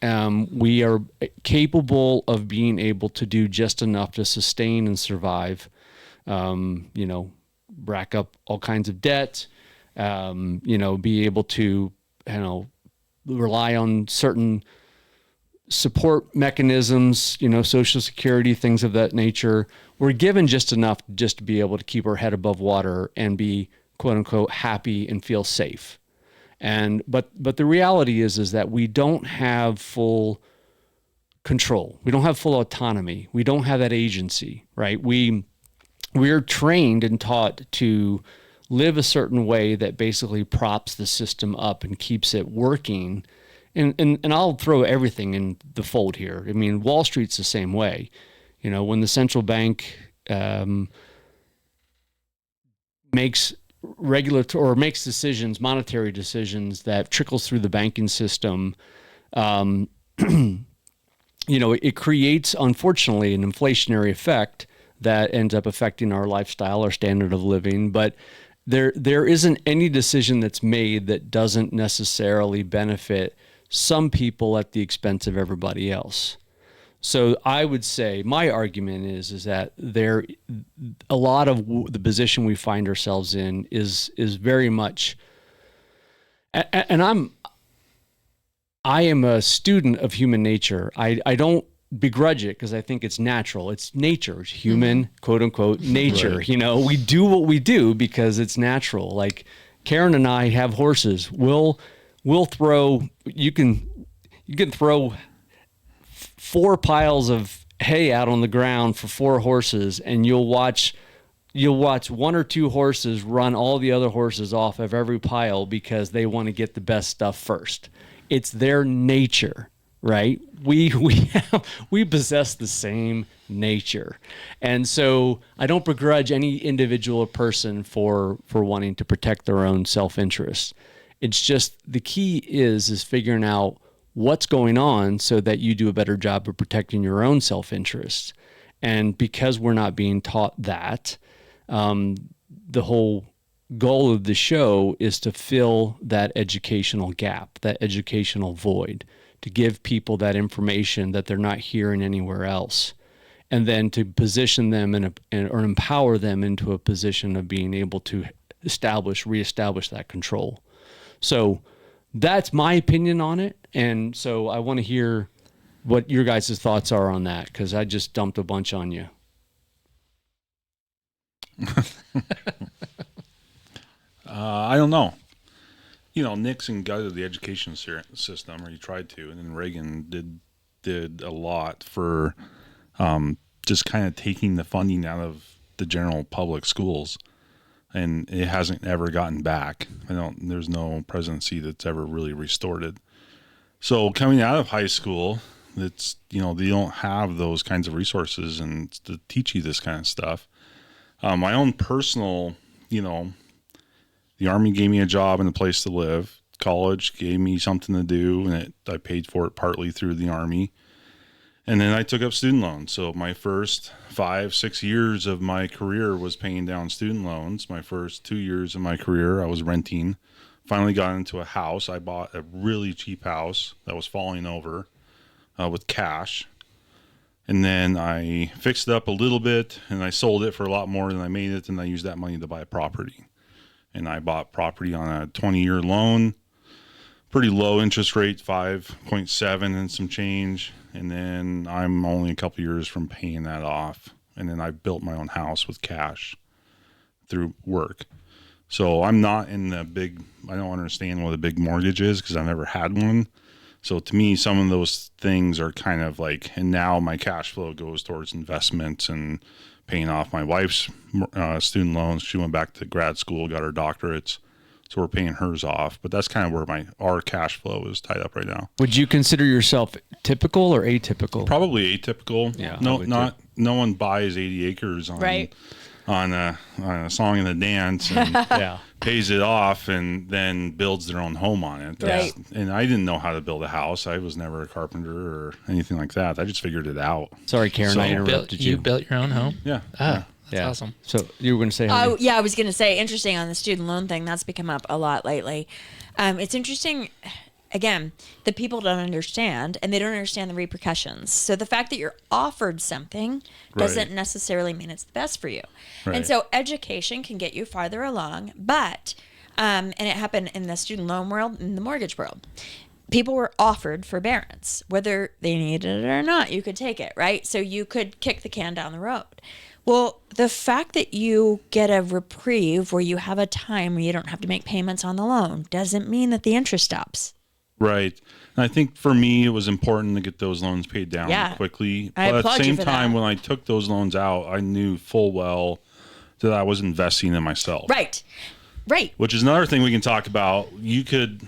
We are capable of being able to do just enough to sustain and survive, rack up all kinds of debt, be able to, rely on certain support mechanisms, Social Security, things of that nature. We're given just enough just to be able to keep our head above water and be, quote unquote, happy and feel safe. But the reality is that we don't have full control. We don't have full autonomy. We don't have that agency, right? We're trained and taught to live a certain way that basically props the system up and keeps it working. And I'll throw everything in the fold here. I mean, Wall Street's the same way. When the central bank makes decisions, monetary decisions that trickles through the banking system, it creates, unfortunately, an inflationary effect that ends up affecting our lifestyle, our standard of living. But there isn't any decision that's made that doesn't necessarily benefit some people at the expense of everybody else. So I would say my argument is that a lot of the position we find ourselves in is very much, and I am a student of human nature. I don't begrudge it because I think it's natural. It's nature. It's human, quote unquote, nature. Right. We do what we do because it's natural. Like Karen and I have horses. We'll throw. You can throw 4 piles of hay out on the ground for 4 horses, and you'll watch 1 or 2 horses run all the other horses off of every pile because they want to get the best stuff first. It's their nature, right? We possess the same nature. And so I don't begrudge any individual person for wanting to protect their own self-interest. It's just the key is figuring out what's going on so that you do a better job of protecting your own self-interest. And because we're not being taught that, the whole goal of the show is to fill that educational gap, that educational void, to give people that information that they're not hearing anywhere else, and then to position them or empower them into a position of being able to reestablish that control. So that's my opinion on it. And so I want to hear what your guys' thoughts are on that, because I just dumped a bunch on you. I don't know. Nixon gutted the education system, or he tried to, and then Reagan did a lot for just kind of taking the funding out of the general public schools, and it hasn't ever gotten back. There's no presidency that's ever really restored it. So coming out of high school, it's they don't have those kinds of resources and to teach you this kind of stuff. My own personal, the Army gave me a job and a place to live. College gave me something to do, and I paid for it partly through the Army. And then I took up student loans. So my first 5-6 years of my career was paying down student loans. My first 2 years of my career, I was renting. Finally got into a house. I bought a really cheap house that was falling over with cash. And then I fixed it up a little bit and I sold it for a lot more than I made it. And I used that money to buy a property. And I bought property on a 20-year loan, pretty low interest rate, 5.7 and some change. And then I'm only a couple years from paying that off. And then I built my own house with cash through work. So I'm not in the big, I don't understand what a big mortgage is because I've never had one. So to me, some of those things are kind of like, and now my cash flow goes towards investments and paying off my wife's student loans. She went back to grad school, got her doctorates. So we're paying hers off, but that's kind of where our cash flow is tied up right now. Would you consider yourself typical or atypical? Probably atypical. Yeah, No one buys 80 acres on a song and a dance and pays it off and then builds their own home on it. Right. And I didn't know how to build a house. I was never a carpenter or anything like that. I just figured it out. Sorry, Karen, So- I interrupted you. You built your own home? Yeah. That's awesome. So you were going to say, Oh, yeah, I was going to say, interesting on the student loan thing. That's become up a lot lately. It's interesting. Again, the people don't understand, and they don't understand the repercussions. So the fact that you're offered something doesn't Right. necessarily mean it's the best for you. And Right. so education can get you farther along, but, and it happened in the student loan world, in the mortgage world. People were offered forbearance, whether they needed it or not. You could take it, right? So you could kick the can down the road. Well, the fact that you get a reprieve where you have a time where you don't have to make payments on the loan doesn't mean that the interest stops. Right. And I think for me, it was important to get those loans paid down quickly. I But at applaud the you same for time, that. when I took those loans out, I knew full well that I was investing in myself. Right. Right. Which is another thing we can talk about. You could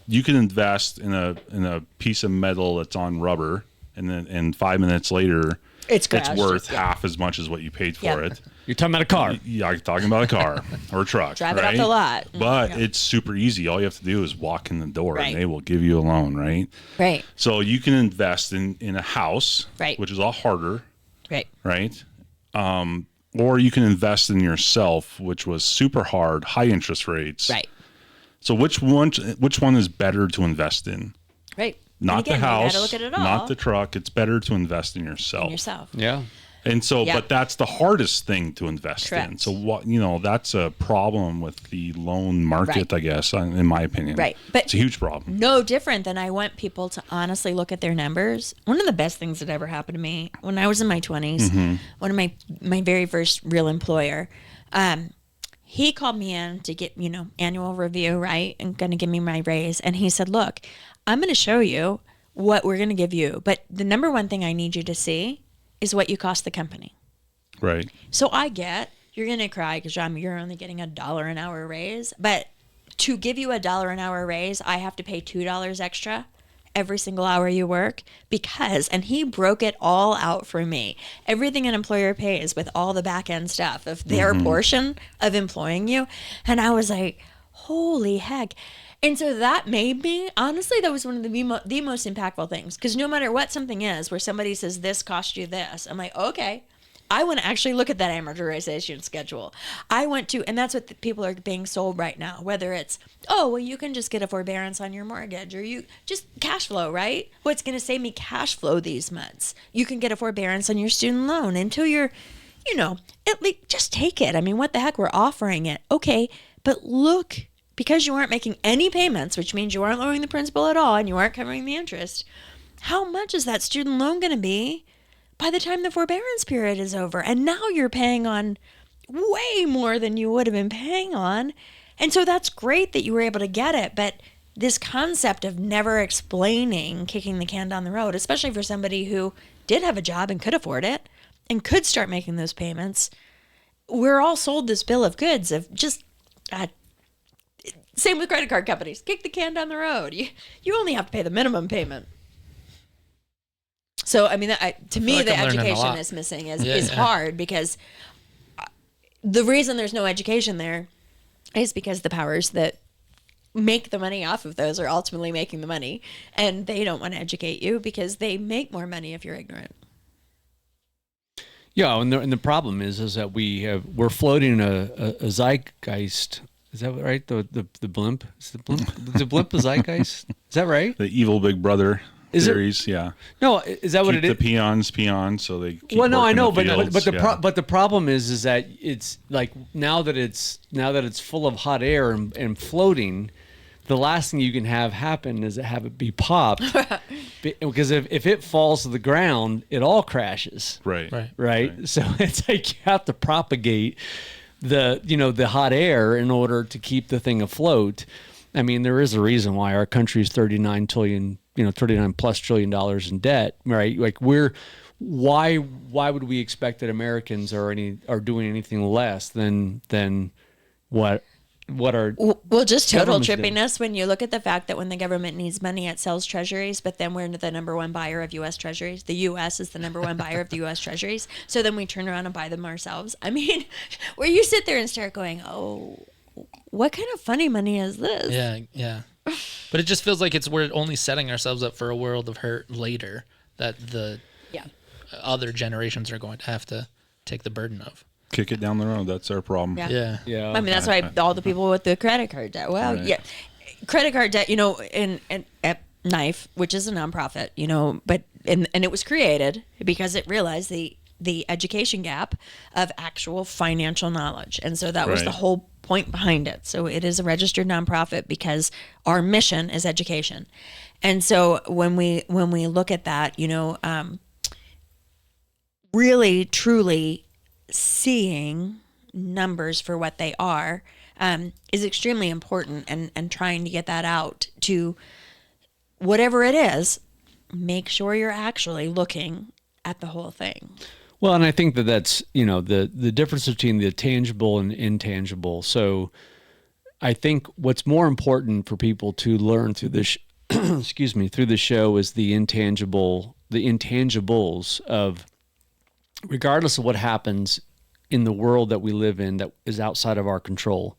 invest in a piece of metal that's on rubber, and then 5 minutes later, It's it's crashed. worth half as much as what you paid for Yeah. it. you're talking about a car. Yeah, you're talking about a car or a truck. Drive it right? off the lot. But it's super easy. All you have to do is walk in the door Right. and they will give you a loan, right? Right. So you can invest in a house, Right. which is a lot harder, Right. right? Or you can invest in yourself, which was super hard, high interest rates. Right. So which one is better to invest in? Right. Not And again, the house, You gotta look at it all. not the truck. It's better to invest in yourself. in yourself. Yeah. And so, Yeah. but that's the hardest thing to invest in. Correct. So that's a problem with the loan market, Right. I guess, in my opinion. Right. But it's a huge problem. no different than I want people to honestly look at their numbers. One of the best things that ever happened to me when I was in my 20s, one of my very first real employer, he called me in to get, annual review, right? And going to give me my raise. And he said, look, I'm going to show you what we're going to give you. But the number one thing I need you to see is what you cost the company. Right. So I get you're going to cry because you're only getting $1 an hour raise. But to give you $1 an hour raise, I have to pay $2 extra every single hour you work and he broke it all out for me. Everything an employer pays with all the back end stuff of their portion of employing you. And I was like, holy heck. And so that made me, honestly, that was one of the most impactful things. Because no matter what something is, where somebody says, this cost you this, I'm like, okay, I want to actually look at that amortization schedule. I want to, and that's what the people are being sold right now, whether it's, oh, well, you can just get a forbearance on your mortgage, or you just cash flow, right? What's going to save me cash flow these months? You can get a forbearance on your student loan until you're, at least just take it. I mean, what the heck, we're offering it. Okay, but look, because you aren't making any payments, which means you aren't lowering the principal at all and you aren't covering the interest, how much is that student loan going to be by the time the forbearance period is over? And now you're paying on way more than you would have been paying on. And so that's great that you were able to get it. But this concept of never explaining kicking the can down the road, especially for somebody who did have a job and could afford it and could start making those payments, we're all sold this bill of goods of just, same with credit card companies, kick the can down the road. You only have to pay the minimum payment. So, I mean, to me, like the I'm learning a education lot. is missing is hard because the reason there's no education there is because the powers that make the money off of those are ultimately making the money, and they don't want to educate you because they make more money if you're ignorant. Yeah, and the problem is that we're floating a zeitgeist. Is that right? The blimp? Is the blimp a zeitgeist? Is that right? The evil big brother theories, yeah. No, is that what it is? The peons, so they keep well, no, I working know, the fields, but the problem is that it's like now that it's full of hot air and floating, the last thing you can have happen is have it be popped, because if it falls to the ground, it all crashes. Right. So it's like you have to propagate the hot air in order to keep the thing afloat. I mean, there is a reason why our country is $39 plus trillion in debt, right? Like why would we expect that Americans are doing anything less than what are well, just total governments do? trippiness when you look at the fact that when the government needs money, it sells treasuries, but then we're the number one buyer of U.S. treasuries. The U.S. is the number one buyer of the U.S. treasuries. So then we turn around and buy them ourselves. I mean, where you sit there and start going, oh, what kind of funny money is this? Yeah. But it just feels like we're only setting ourselves up for a world of hurt later that the other generations are going to have to take the burden of. Kick it down the road. That's our problem. Yeah. I mean, that's why all the people with the credit card debt. Well, Right. yeah, credit card debt. In at Knife, which is a nonprofit, but it was created because it realized the education gap of actual financial knowledge, and so that was the Right. whole point behind it. So it is a registered nonprofit because our mission is education, and so when we look at that, really truly seeing numbers for what they are is extremely important, and trying to get that out to whatever it is, make sure you're actually looking at the whole thing. Well, and I think that's the difference between the tangible and intangible. So I think what's more important for people to learn through this through the show is the intangibles of, regardless of what happens in the world that we live in that is outside of our control.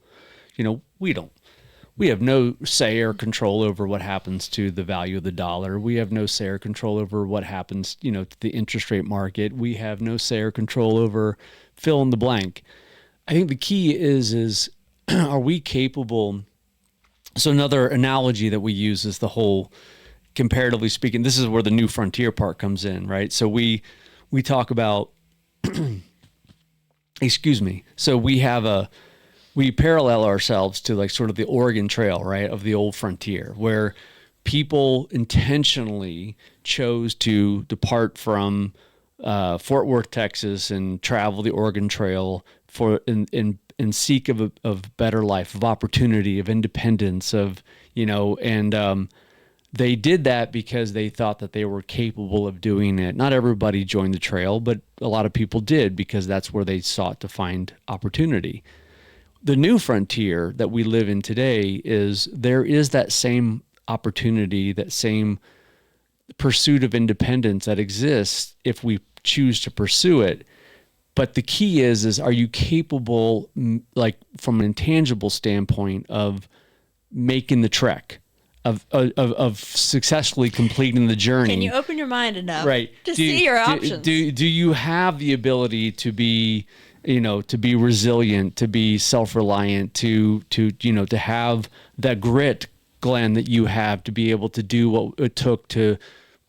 We have no say or control over what happens to the value of the dollar. We have no say or control over what happens, to the interest rate market. We have no say or control over fill in the blank. I think the key is are we capable? So another analogy that we use is the whole, comparatively speaking, this is where the new frontier part comes in, right? So we talk about, so we parallel ourselves to like sort of the Oregon Trail, right, of the old frontier, where people intentionally chose to depart from Fort Worth, Texas, and travel the Oregon Trail in seek of better life, of opportunity, of independence, they did that because they thought that they were capable of doing it. Not everybody joined the trail, but a lot of people did, because that's where they sought to find opportunity. The new frontier that we live in today is that same opportunity, that same pursuit of independence that exists if we choose to pursue it. But the key is are you capable, like from an intangible standpoint, of making the trek, of successfully completing the journey? Can you open your mind enough to see see your options? Do you have the ability to be, to be resilient, to be self-reliant, to have that grit, Glenn, that you have to be able to do what it took to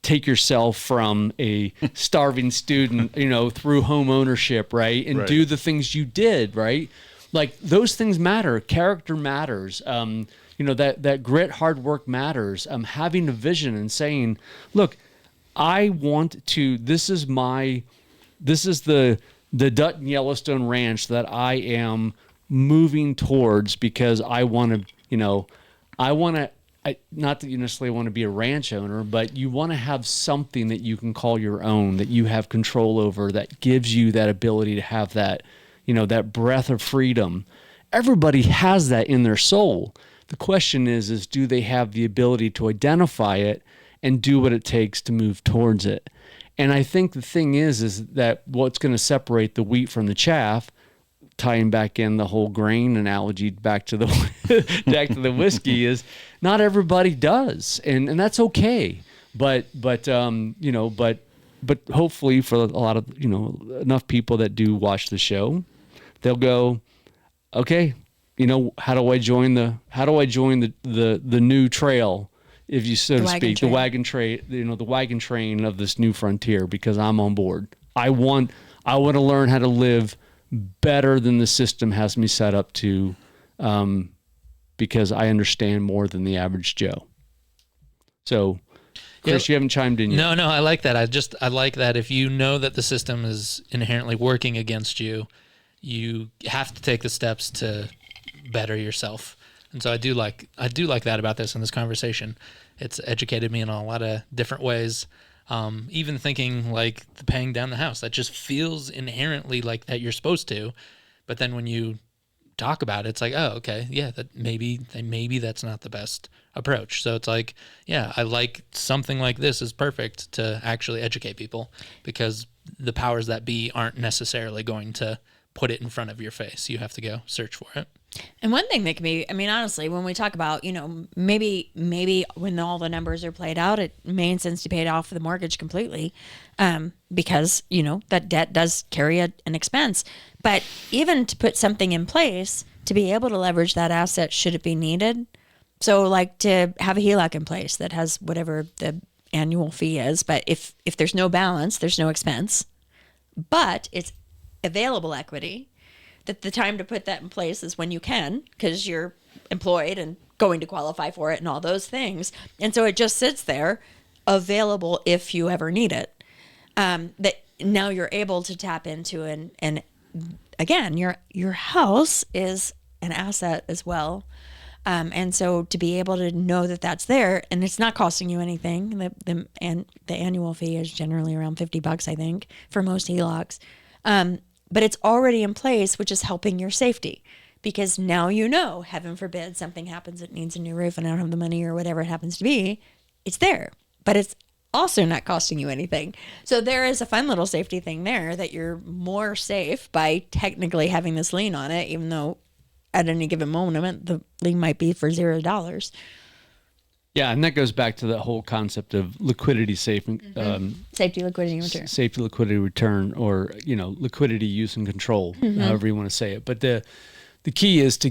take yourself from a starving student, through home ownership, right? And do the things you did, right? Like those things matter. Character matters. That grit, hard work matters. Having a vision and saying, look, I want to, this is the Dutton Yellowstone Ranch that I am moving towards, because I want to, not that you necessarily want to be a ranch owner, but you want to have something that you can call your own, that you have control over, that gives you that ability to have that, that breath of freedom. Everybody has that in their soul. The question is do they have the ability to identify it and do what it takes to move towards it? And I think the thing is that what's going to separate the wheat from the chaff, tying back in the whole grain analogy back to the whiskey is not everybody does, and that's okay. But hopefully for a lot of enough people that do watch the show, they'll go, okay, how do I join the new trail, if you so to speak, the wagon train, the wagon train of this new frontier, because I'm on board. I want to learn how to live better than the system has me set up to, because I understand more than the average Joe. So, Chris, you haven't chimed in yet. No, I like that. I like that if you know that the system is inherently working against you, you have to take the steps to better yourself. And so I do like that about this in this conversation. It's educated me in a lot of different ways. Even thinking like the paying down the house, that just feels inherently like that you're supposed to. But then when you talk about it, it's like, oh, okay, yeah, that maybe that's not the best approach. So it's like, yeah, I like something like this is perfect to actually educate people, because the powers that be aren't necessarily going to put it in front of your face. You have to go search for it. And one thing that can be, honestly, when we talk about, maybe when all the numbers are played out, it makes sense to pay it off the mortgage completely, because, that debt does carry an expense. But even to put something in place to be able to leverage that asset should it be needed. So like to have a HELOC in place that has whatever the annual fee is, but if there's no balance, there's no expense, but it's available equity, that the time to put that in place is when you can, because you're employed and going to qualify for it and all those things. And so it just sits there available if you ever need it. That now you're able to tap into, and again, your house is an asset as well. And so to be able to know that that's there and it's not costing you anything, the annual fee is generally around $50, I think, for most HELOCs. But it's already in place, which is helping your safety, because now heaven forbid something happens, it needs a new roof and I don't have the money or whatever it happens to be, it's there, but it's also not costing you anything. So there is a fun little safety thing there, that you're more safe by technically having this lien on it, even though at any given moment the lien might be for $0. Yeah, and that goes back to the whole concept of liquidity saving, Safety, liquidity, and return. Safety, liquidity, return, or liquidity, use, and control, however you want to say it. But the key is to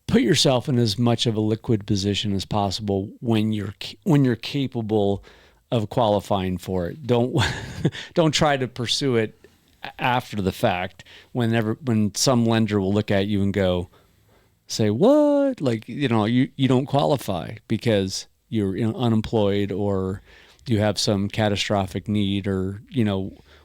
put yourself in as much of a liquid position as possible when you're capable of qualifying for it. Don't try to pursue it after the fact, when some lender will look at you and say, what? Like, you don't qualify because you're unemployed, or you have some catastrophic need, or,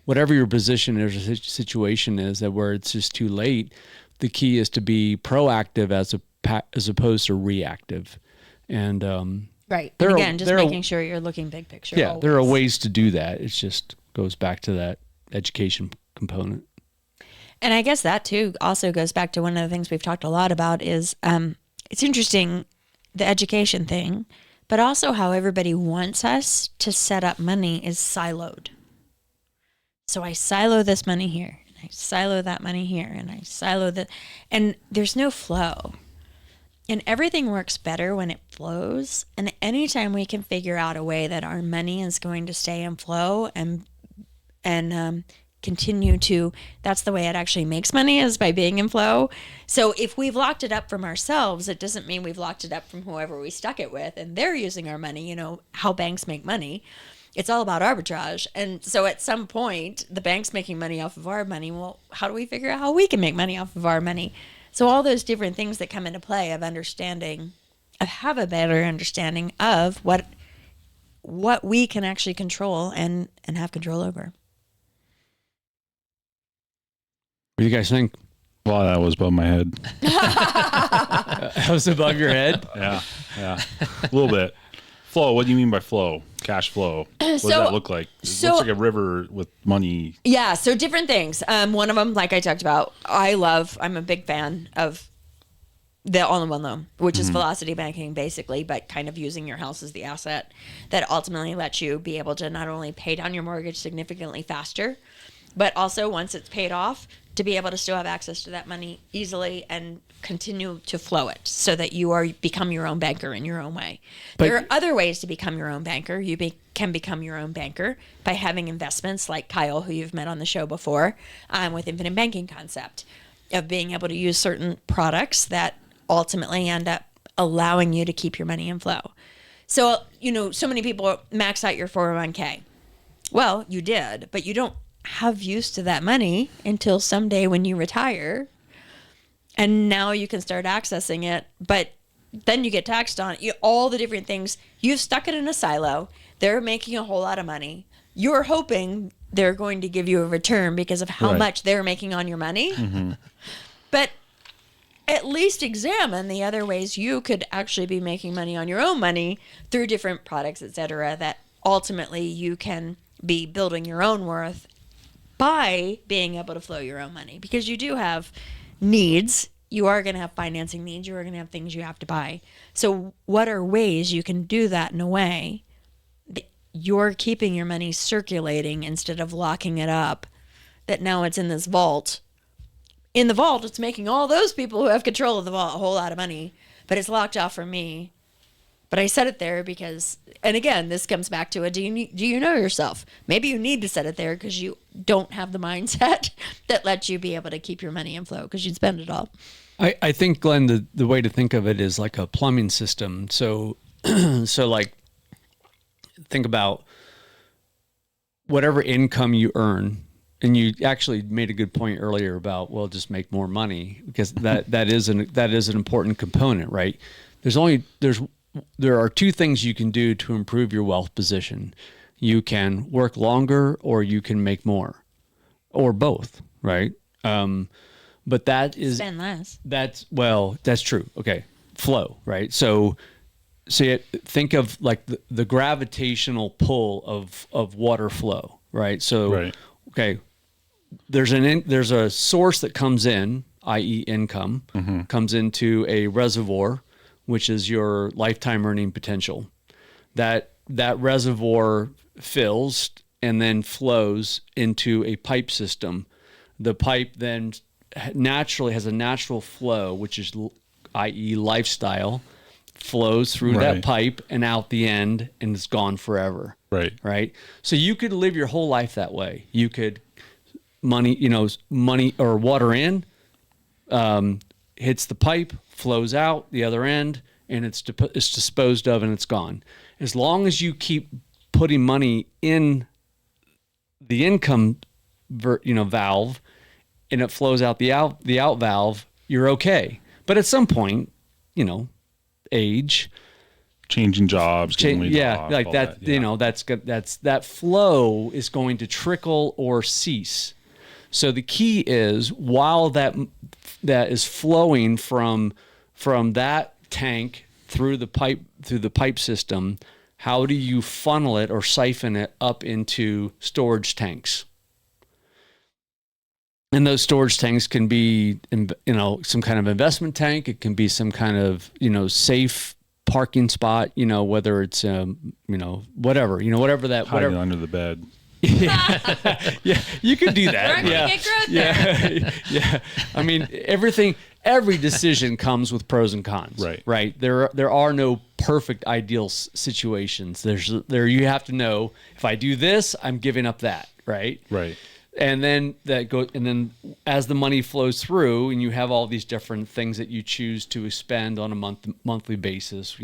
whatever your position or situation is, that where it's just too late. The key is to be proactive as opposed to reactive. And, right. And again, just making sure you're looking big picture. Yeah. Always. There are ways to do that. It just goes back to that education component. And I guess that too also goes back to one of the things we've talked a lot about is it's interesting, the education thing, but also how everybody wants us to set up money is siloed. So I silo this money here, and I silo that money here, and I silo that, and there's no flow. And everything works better when it flows. And anytime we can figure out a way that our money is going to stay in flow and continue to, that's the way it actually makes money, is by being in flow. So if we've locked it up from ourselves, it doesn't mean we've locked it up from whoever we stuck it with and they're using our money. How banks make money, it's all about arbitrage. And so at some point the bank's making money off of our money. Well, how do we figure out how we can make money off of our money? So all those different things that come into play of have a better understanding of what we can actually control and have control over. What do you guys think? Well, that was above my head. That was above your head? Yeah. A little bit. Flow, what do you mean by flow? Cash flow. What does that look like? It looks like a river with money. Yeah, so different things. One of them, like I talked about, I'm a big fan of the all-in-one loan, which is velocity banking basically, but kind of using your house as the asset that ultimately lets you be able to not only pay down your mortgage significantly faster, but also once it's paid off, to be able to still have access to that money easily and continue to flow it so that you become your own banker in your own way. But- There are other ways to become your own banker. You can become your own banker by having investments like Kyle, who you've met on the show before, with Infinite Banking Concept, of being able to use certain products that ultimately end up allowing you to keep your money in flow. So, so many people max out your 401k. Well, you did, but you don't have use to that money until someday when you retire. And now you can start accessing it, but then you get taxed on it. All the different things. You've stuck it in a silo. They're making a whole lot of money. You're hoping they're going to give you a return because of how much they're making on your money. Mm-hmm. But at least examine the other ways you could actually be making money on your own money through different products, et cetera, that ultimately you can be building your own worth by being able to flow your own money, because you do have needs. You are going to have financing needs. You are going to have things you have to buy. So what are ways you can do that in a way that you're keeping your money circulating instead of locking it up, that now it's in this vault. In the vault, it's making all those people who have control of the vault a whole lot of money, but it's locked off from me. But I set it there because, and again, this comes back to do you know yourself? Maybe you need to set it there because you don't have the mindset that lets you be able to keep your money in flow because you'd spend it all. I think, Glenn, the way to think of it is like a plumbing system. So like, think about whatever income you earn. And you actually made a good point earlier about, well, just make more money, because that is an important component, right? There are two things you can do to improve your wealth position. You can work longer, or you can make more, or both, right? But that is Spend less. That's true. Okay, flow, right? So think of like the gravitational pull of water flow, right? So okay, there's a source that comes in, i.e. income, comes into a reservoir, which is your lifetime earning potential. That reservoir fills and then flows into a pipe system. The pipe then naturally has a natural flow, which is, i.e. lifestyle, flows through that pipe and out the end, and it's gone forever. Right. So you could live your whole life that way. You could money or water in, hits the pipe, flows out the other end, and it's disposed of and it's gone. As long as you keep putting money in the income, valve, and it flows out the out valve, you're okay. But at some point, age, changing jobs, getting laid off, like that. That flow is going to trickle or cease. So the key is, while that is flowing from that tank through the pipe system, how do you funnel it or siphon it up into storage tanks? And those storage tanks can be, some kind of investment tank. It can be some kind of, safe parking spot, whether it's, whatever that, hiding whatever under the bed. Yeah, you could do that. Yeah. I mean, every decision comes with pros and cons. Right. There are no perfect ideal situations. You have to know, if I do this, I'm giving up that. Right. And then as the money flows through, and you have all these different things that you choose to spend on a monthly basis,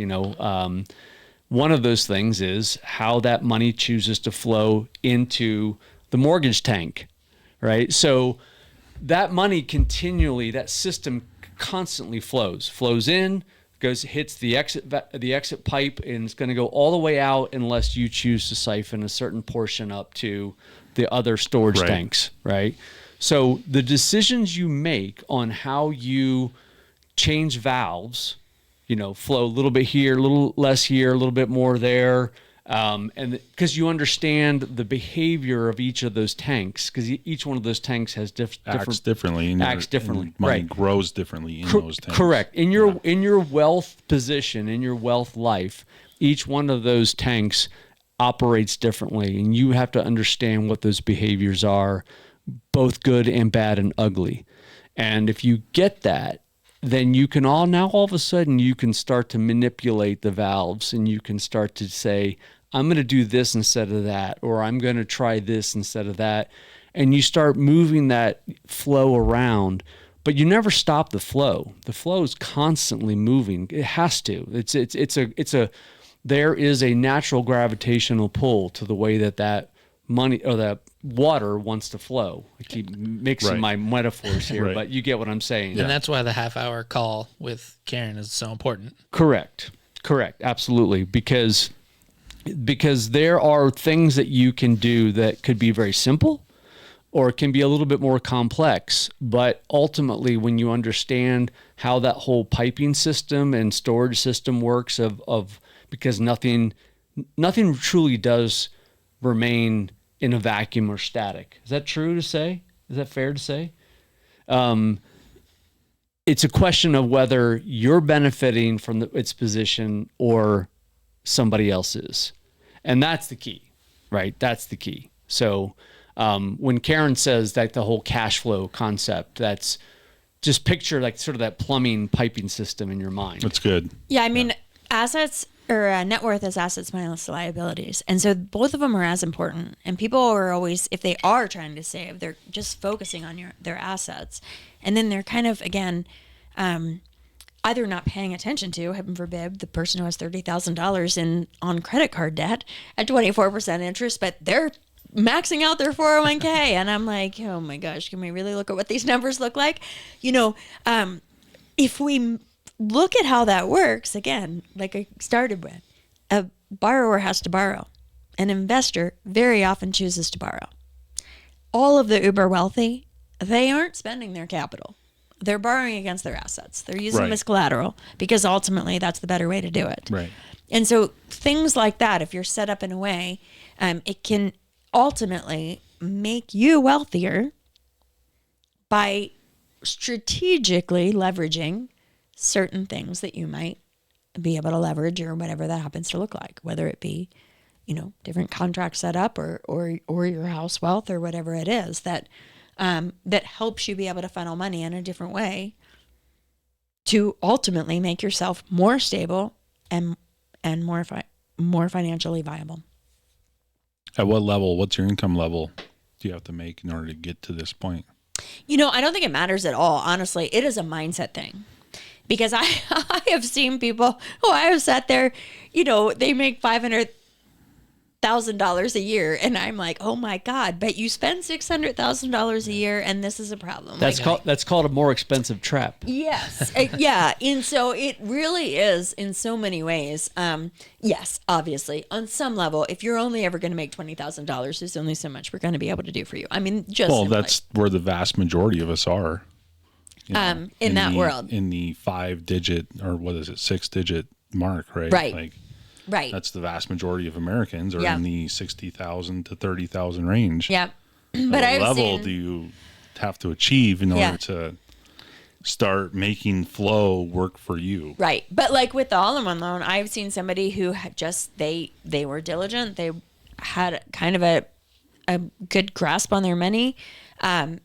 one of those things is how that money chooses to flow into the mortgage tank, right? So that money that system constantly flows in, hits the exit pipe, and it's going to go all the way out unless you choose to siphon a certain portion up to the other storage tanks, right? So the decisions you make on how you change valves, flow a little bit here, a little less here, a little bit more there. And because you understand the behavior of each of those tanks, because each one of those tanks has acts differently. And money grows differently in those tanks. Correct. In your wealth position, in your wealth life, each one of those tanks operates differently, and you have to understand what those behaviors are both good and bad and ugly. And if you get that, then you can all of a sudden you can start to manipulate the valves, and you can start to say, I'm going to do this instead of that, or I'm going to try this instead of that. And you start moving that flow around, but you never stop the flow. The flow is constantly moving. It has to. There is a natural gravitational pull to the way that money or that water wants to flow. I keep mixing my metaphors here, but you get what I'm saying. And that's why the half-hour call with Karen is so important. Correct. Absolutely. Because there are things that you can do that could be very simple, or it can be a little bit more complex. But ultimately, when you understand how that whole piping system and storage system works, because nothing truly does remain in a vacuum or static. Is that true to say? Is that fair to say? It's a question of whether you're benefiting from its position or somebody else is. And that's the key, right? That's the key. So when Karen says that the whole cash flow concept, that's just picture like sort of that plumbing piping system in your mind. That's good. Yeah, I mean, assets or net worth is assets minus liabilities. And so both of them are as important. And people are always, if they are trying to save, they're just focusing on their assets. And then they're kind of, again, either not paying attention to, heaven forbid, the person who has $30,000 on credit card debt at 24% interest, but they're maxing out their 401k. And I'm like, oh my gosh, can we really look at what these numbers look like? If we look at how that works, again, like I started with, a borrower has to borrow. An investor very often chooses to borrow. All of the uber wealthy, they aren't spending their capital. They're borrowing against their assets. They're using them as collateral because ultimately that's the better way to do it. Right. And so things like that, if you're set up in a way, it can ultimately make you wealthier by strategically leveraging certain things that you might be able to leverage, or whatever that happens to look like, whether it be, different contracts set up or your house wealth or whatever it is that helps you be able to funnel money in a different way to ultimately make yourself more stable and more financially viable. At what level, what's your income level do you have to make in order to get to this point? I don't think it matters at all. Honestly, it is a mindset thing. Because I have seen people who I have sat there, they make $500,000 a year, and I'm like, oh my God! But you spend $600,000 a year, and this is a problem. That's called a more expensive trap. Yes, yeah, and so it really is in so many ways. Yes, obviously, on some level, if you're only ever going to make $20,000, there's only so much we're going to be able to do for you. I mean, that's where the vast majority of us are. In that world, in the 5-digit or 6-digit mark, right? Right. Right. That's the vast majority of Americans are in the 60,000 to 30,000 range. Yeah. But what level do you have to achieve in order to start making flow work for you? Right. But like with the all-in-one loan, I've seen somebody who had they were diligent. They had kind of a good grasp on their money.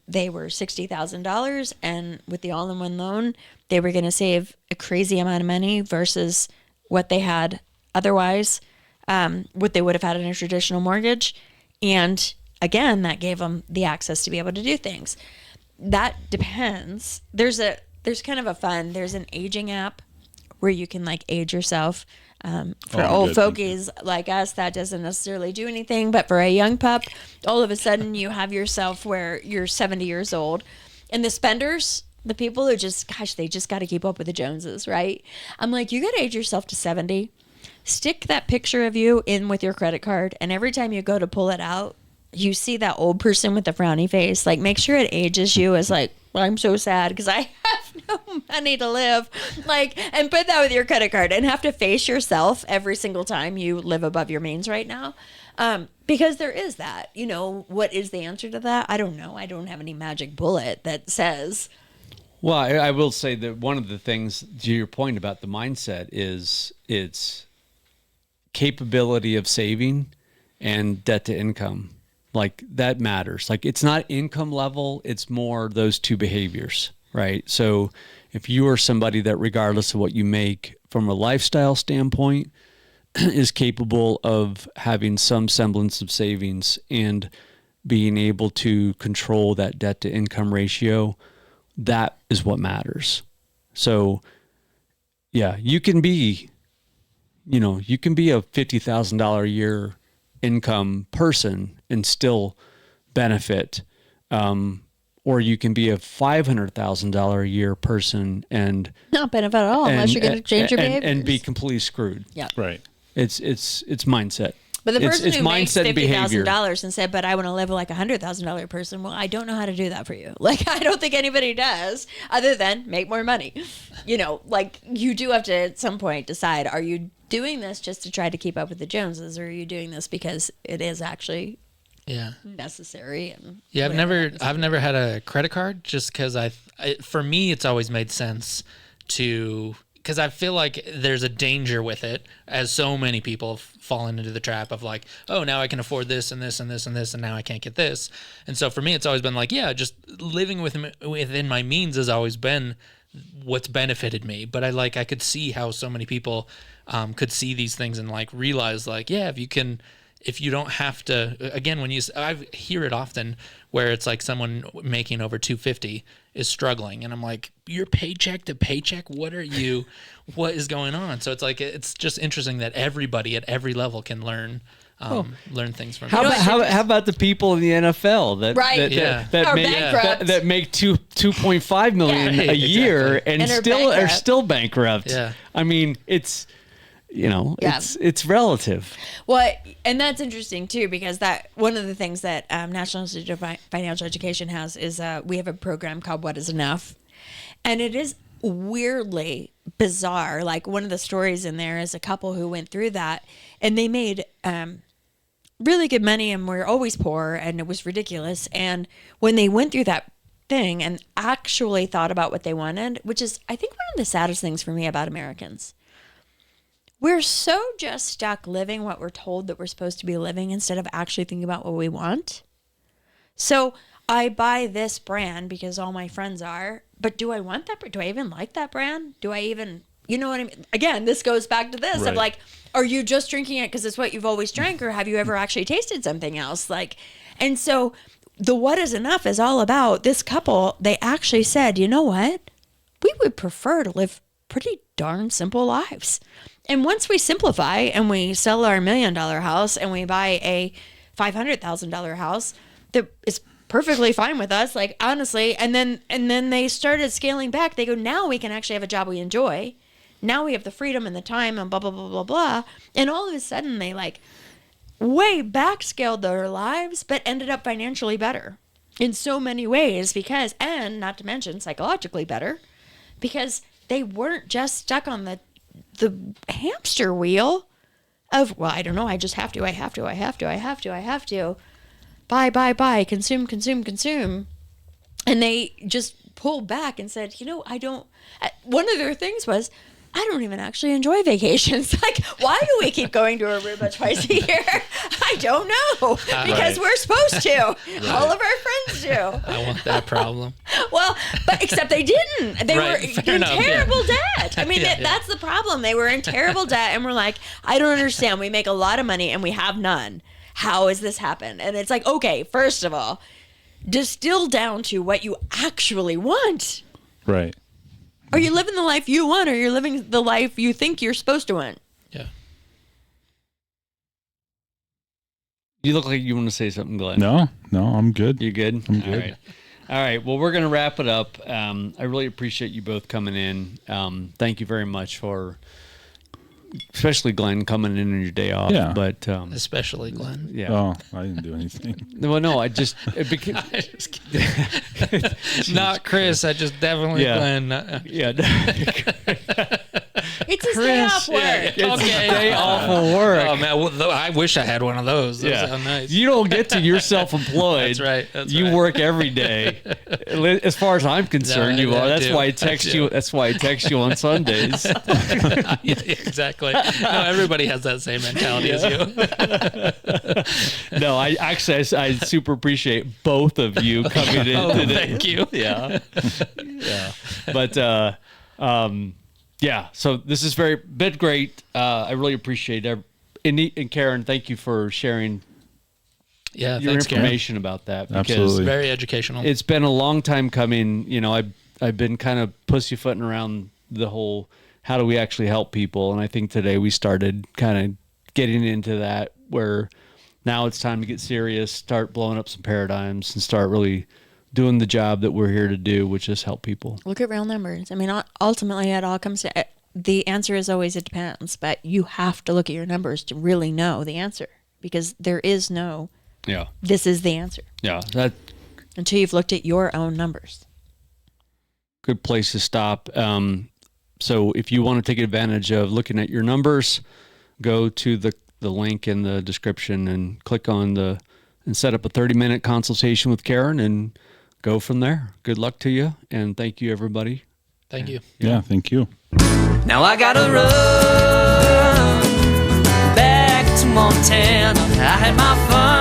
They were $60,000, and with the all-in-one loan, they were going to save a crazy amount of money versus what they had otherwise, what they would have had in a traditional mortgage. And again, that gave them the access to be able to do things. That depends. There's kind of there's an aging app where you can age yourself. For old fogies like us, that doesn't necessarily do anything. But for a young pup, all of a sudden you have yourself where you're 70 years old. And the spenders, the people who they just got to keep up with the Joneses, right? I'm like, you got to age yourself to 70. Stick that picture of you in with your credit card. And every time you go to pull it out, you see that old person with the frowny face. Make sure it ages you as I'm so sad because I have no money to live. And put that with your credit card and have to face yourself every single time you live above your means right now. Because there is that, what is the answer to that? I don't know. I don't have any magic bullet that says. Well, I will say that one of the things to your point about the mindset is its capability of saving and debt to income. Like that matters. Like it's not income level, it's more those two behaviors, right? So if you are somebody that regardless of what you make from a lifestyle standpoint is capable of having some semblance of savings and being able to control that debt to income ratio, that is what matters. So yeah, you can be a $50,000 a year income person and still benefit. Or you can be a $500,000 a year person and Not benefit at all unless you're going to change your behaviors. and be completely screwed. Yeah. Right. It's mindset. But the It's person who makes mindset and behavior. $50,000 and said, but I want to live like a $100,000 person, well, I don't know how to do that for you. Like, I don't think anybody does other than make more money. Like you do have to at some point decide, are you doing this just to try to keep up with the Joneses, or are you doing this because it is actually necessary? And I've never had a credit card just because for me, it's always made sense because I feel like there's a danger with it, as so many people have fallen into the trap of like, oh, now I can afford this and this and this and this, and now I can't get this. And so for me, it's always been like, yeah, just living within my means has always been what's benefited me. But I could see how so many people could see these things and like realize like, yeah, if you don't have to, again, I hear it often where it's like someone making over 250 is struggling. And I'm like, you're paycheck to paycheck. What is going on? So it's like, it's just interesting that everybody at every level can learn things from How about the people in the NFL that make $2.5 million a year and are still bankrupt? Yeah. I mean, it's relative. Well, and that's interesting too, because that one of the things that National Institute of Financial Education has is we have a program called What Is Enough, and it is weirdly bizarre. Like one of the stories in there is a couple who went through that, and they made really good money, and were always poor, and it was ridiculous. And when they went through that thing and actually thought about what they wanted, which is I think one of the saddest things for me about Americans. We're so just stuck living what we're told that we're supposed to be living instead of actually thinking about what we want. So I buy this brand because all my friends are, but do I want that? Do I even like that brand? Do I even, you know what I mean? Again, this goes back to this of like, are you just drinking it because it's what you've always drank, or have you ever actually tasted something else? And so the What Is Enough is all about this couple. They actually said, you know what? We would prefer to live pretty darn simple lives. And once we simplify and we sell our $1 million house and we buy a $500,000 house, that is perfectly fine with us, like honestly. And then they started scaling back. They go, now we can actually have a job we enjoy. Now we have the freedom and the time and blah, blah, blah, blah, blah. And all of a sudden they like way backscaled their lives, but ended up financially better in so many ways because, and not to mention psychologically better, because they weren't just stuck on the hamster wheel of, well, I don't know, I just have to, buy, consume. And they just pulled back and said, one of their things was, I don't even actually enjoy vacations. Like, why do we keep going to Aruba twice a year? I don't know. Because we're supposed to. All of our friends do. I want that problem. Well, but except they didn't. They were in terrible debt. I mean, that's the problem. They were in terrible debt, and we're like, I don't understand. We make a lot of money, and we have none. How has this happened? And it's like, okay, first of all, distill down to what you actually want. Right. Are you living the life you want, or you're living the life you think you're supposed to want? Yeah. You look like you want to say something, Glenn. No, I'm good. You good? I'm good. All right. Well, we're going to wrap it up. I really appreciate you both coming in. Thank you very much for, especially Glenn, coming in on your day off. Yeah. But especially Glenn. Yeah. Oh, I didn't do anything. Well, no, I just not Chris. I just definitely Glenn. Yeah. It's his day off work. It's a day off of work. Oh man, well, I wish I had one of those. Those sound nice. You don't get to. You're self-employed. That's right. You work every day. As far as I'm concerned, you are. That's why I text you. That's why I text you on Sundays. Yeah, exactly. No, everybody has that same mentality as you. No, I super appreciate both of you coming in today. Thank you. Yeah. But so this has been great. I really appreciate it. And Karen, thank you for sharing your information about that. Because Absolutely. Very educational. it's been a long time coming. You know, I've been kind of pussyfooting around the whole how do we actually help people, and I think today we started kind of getting into that where now it's time to get serious, start blowing up some paradigms, and start really doing the job that we're here to do, which is help people. Look at real numbers. I mean, ultimately, it all comes to the answer is always it depends, but you have to look at your numbers to really know the answer because there is no, this is the answer. Yeah. That until you've looked at your own numbers. good place to stop. So if you want to take advantage of looking at your numbers, go to the link in the description and click on and set up a 30-minute consultation with Karen and go from there. Good luck to you, and thank you, everybody. Thank you. Yeah, thank you. Now I gotta run back to Montana. I had my fun.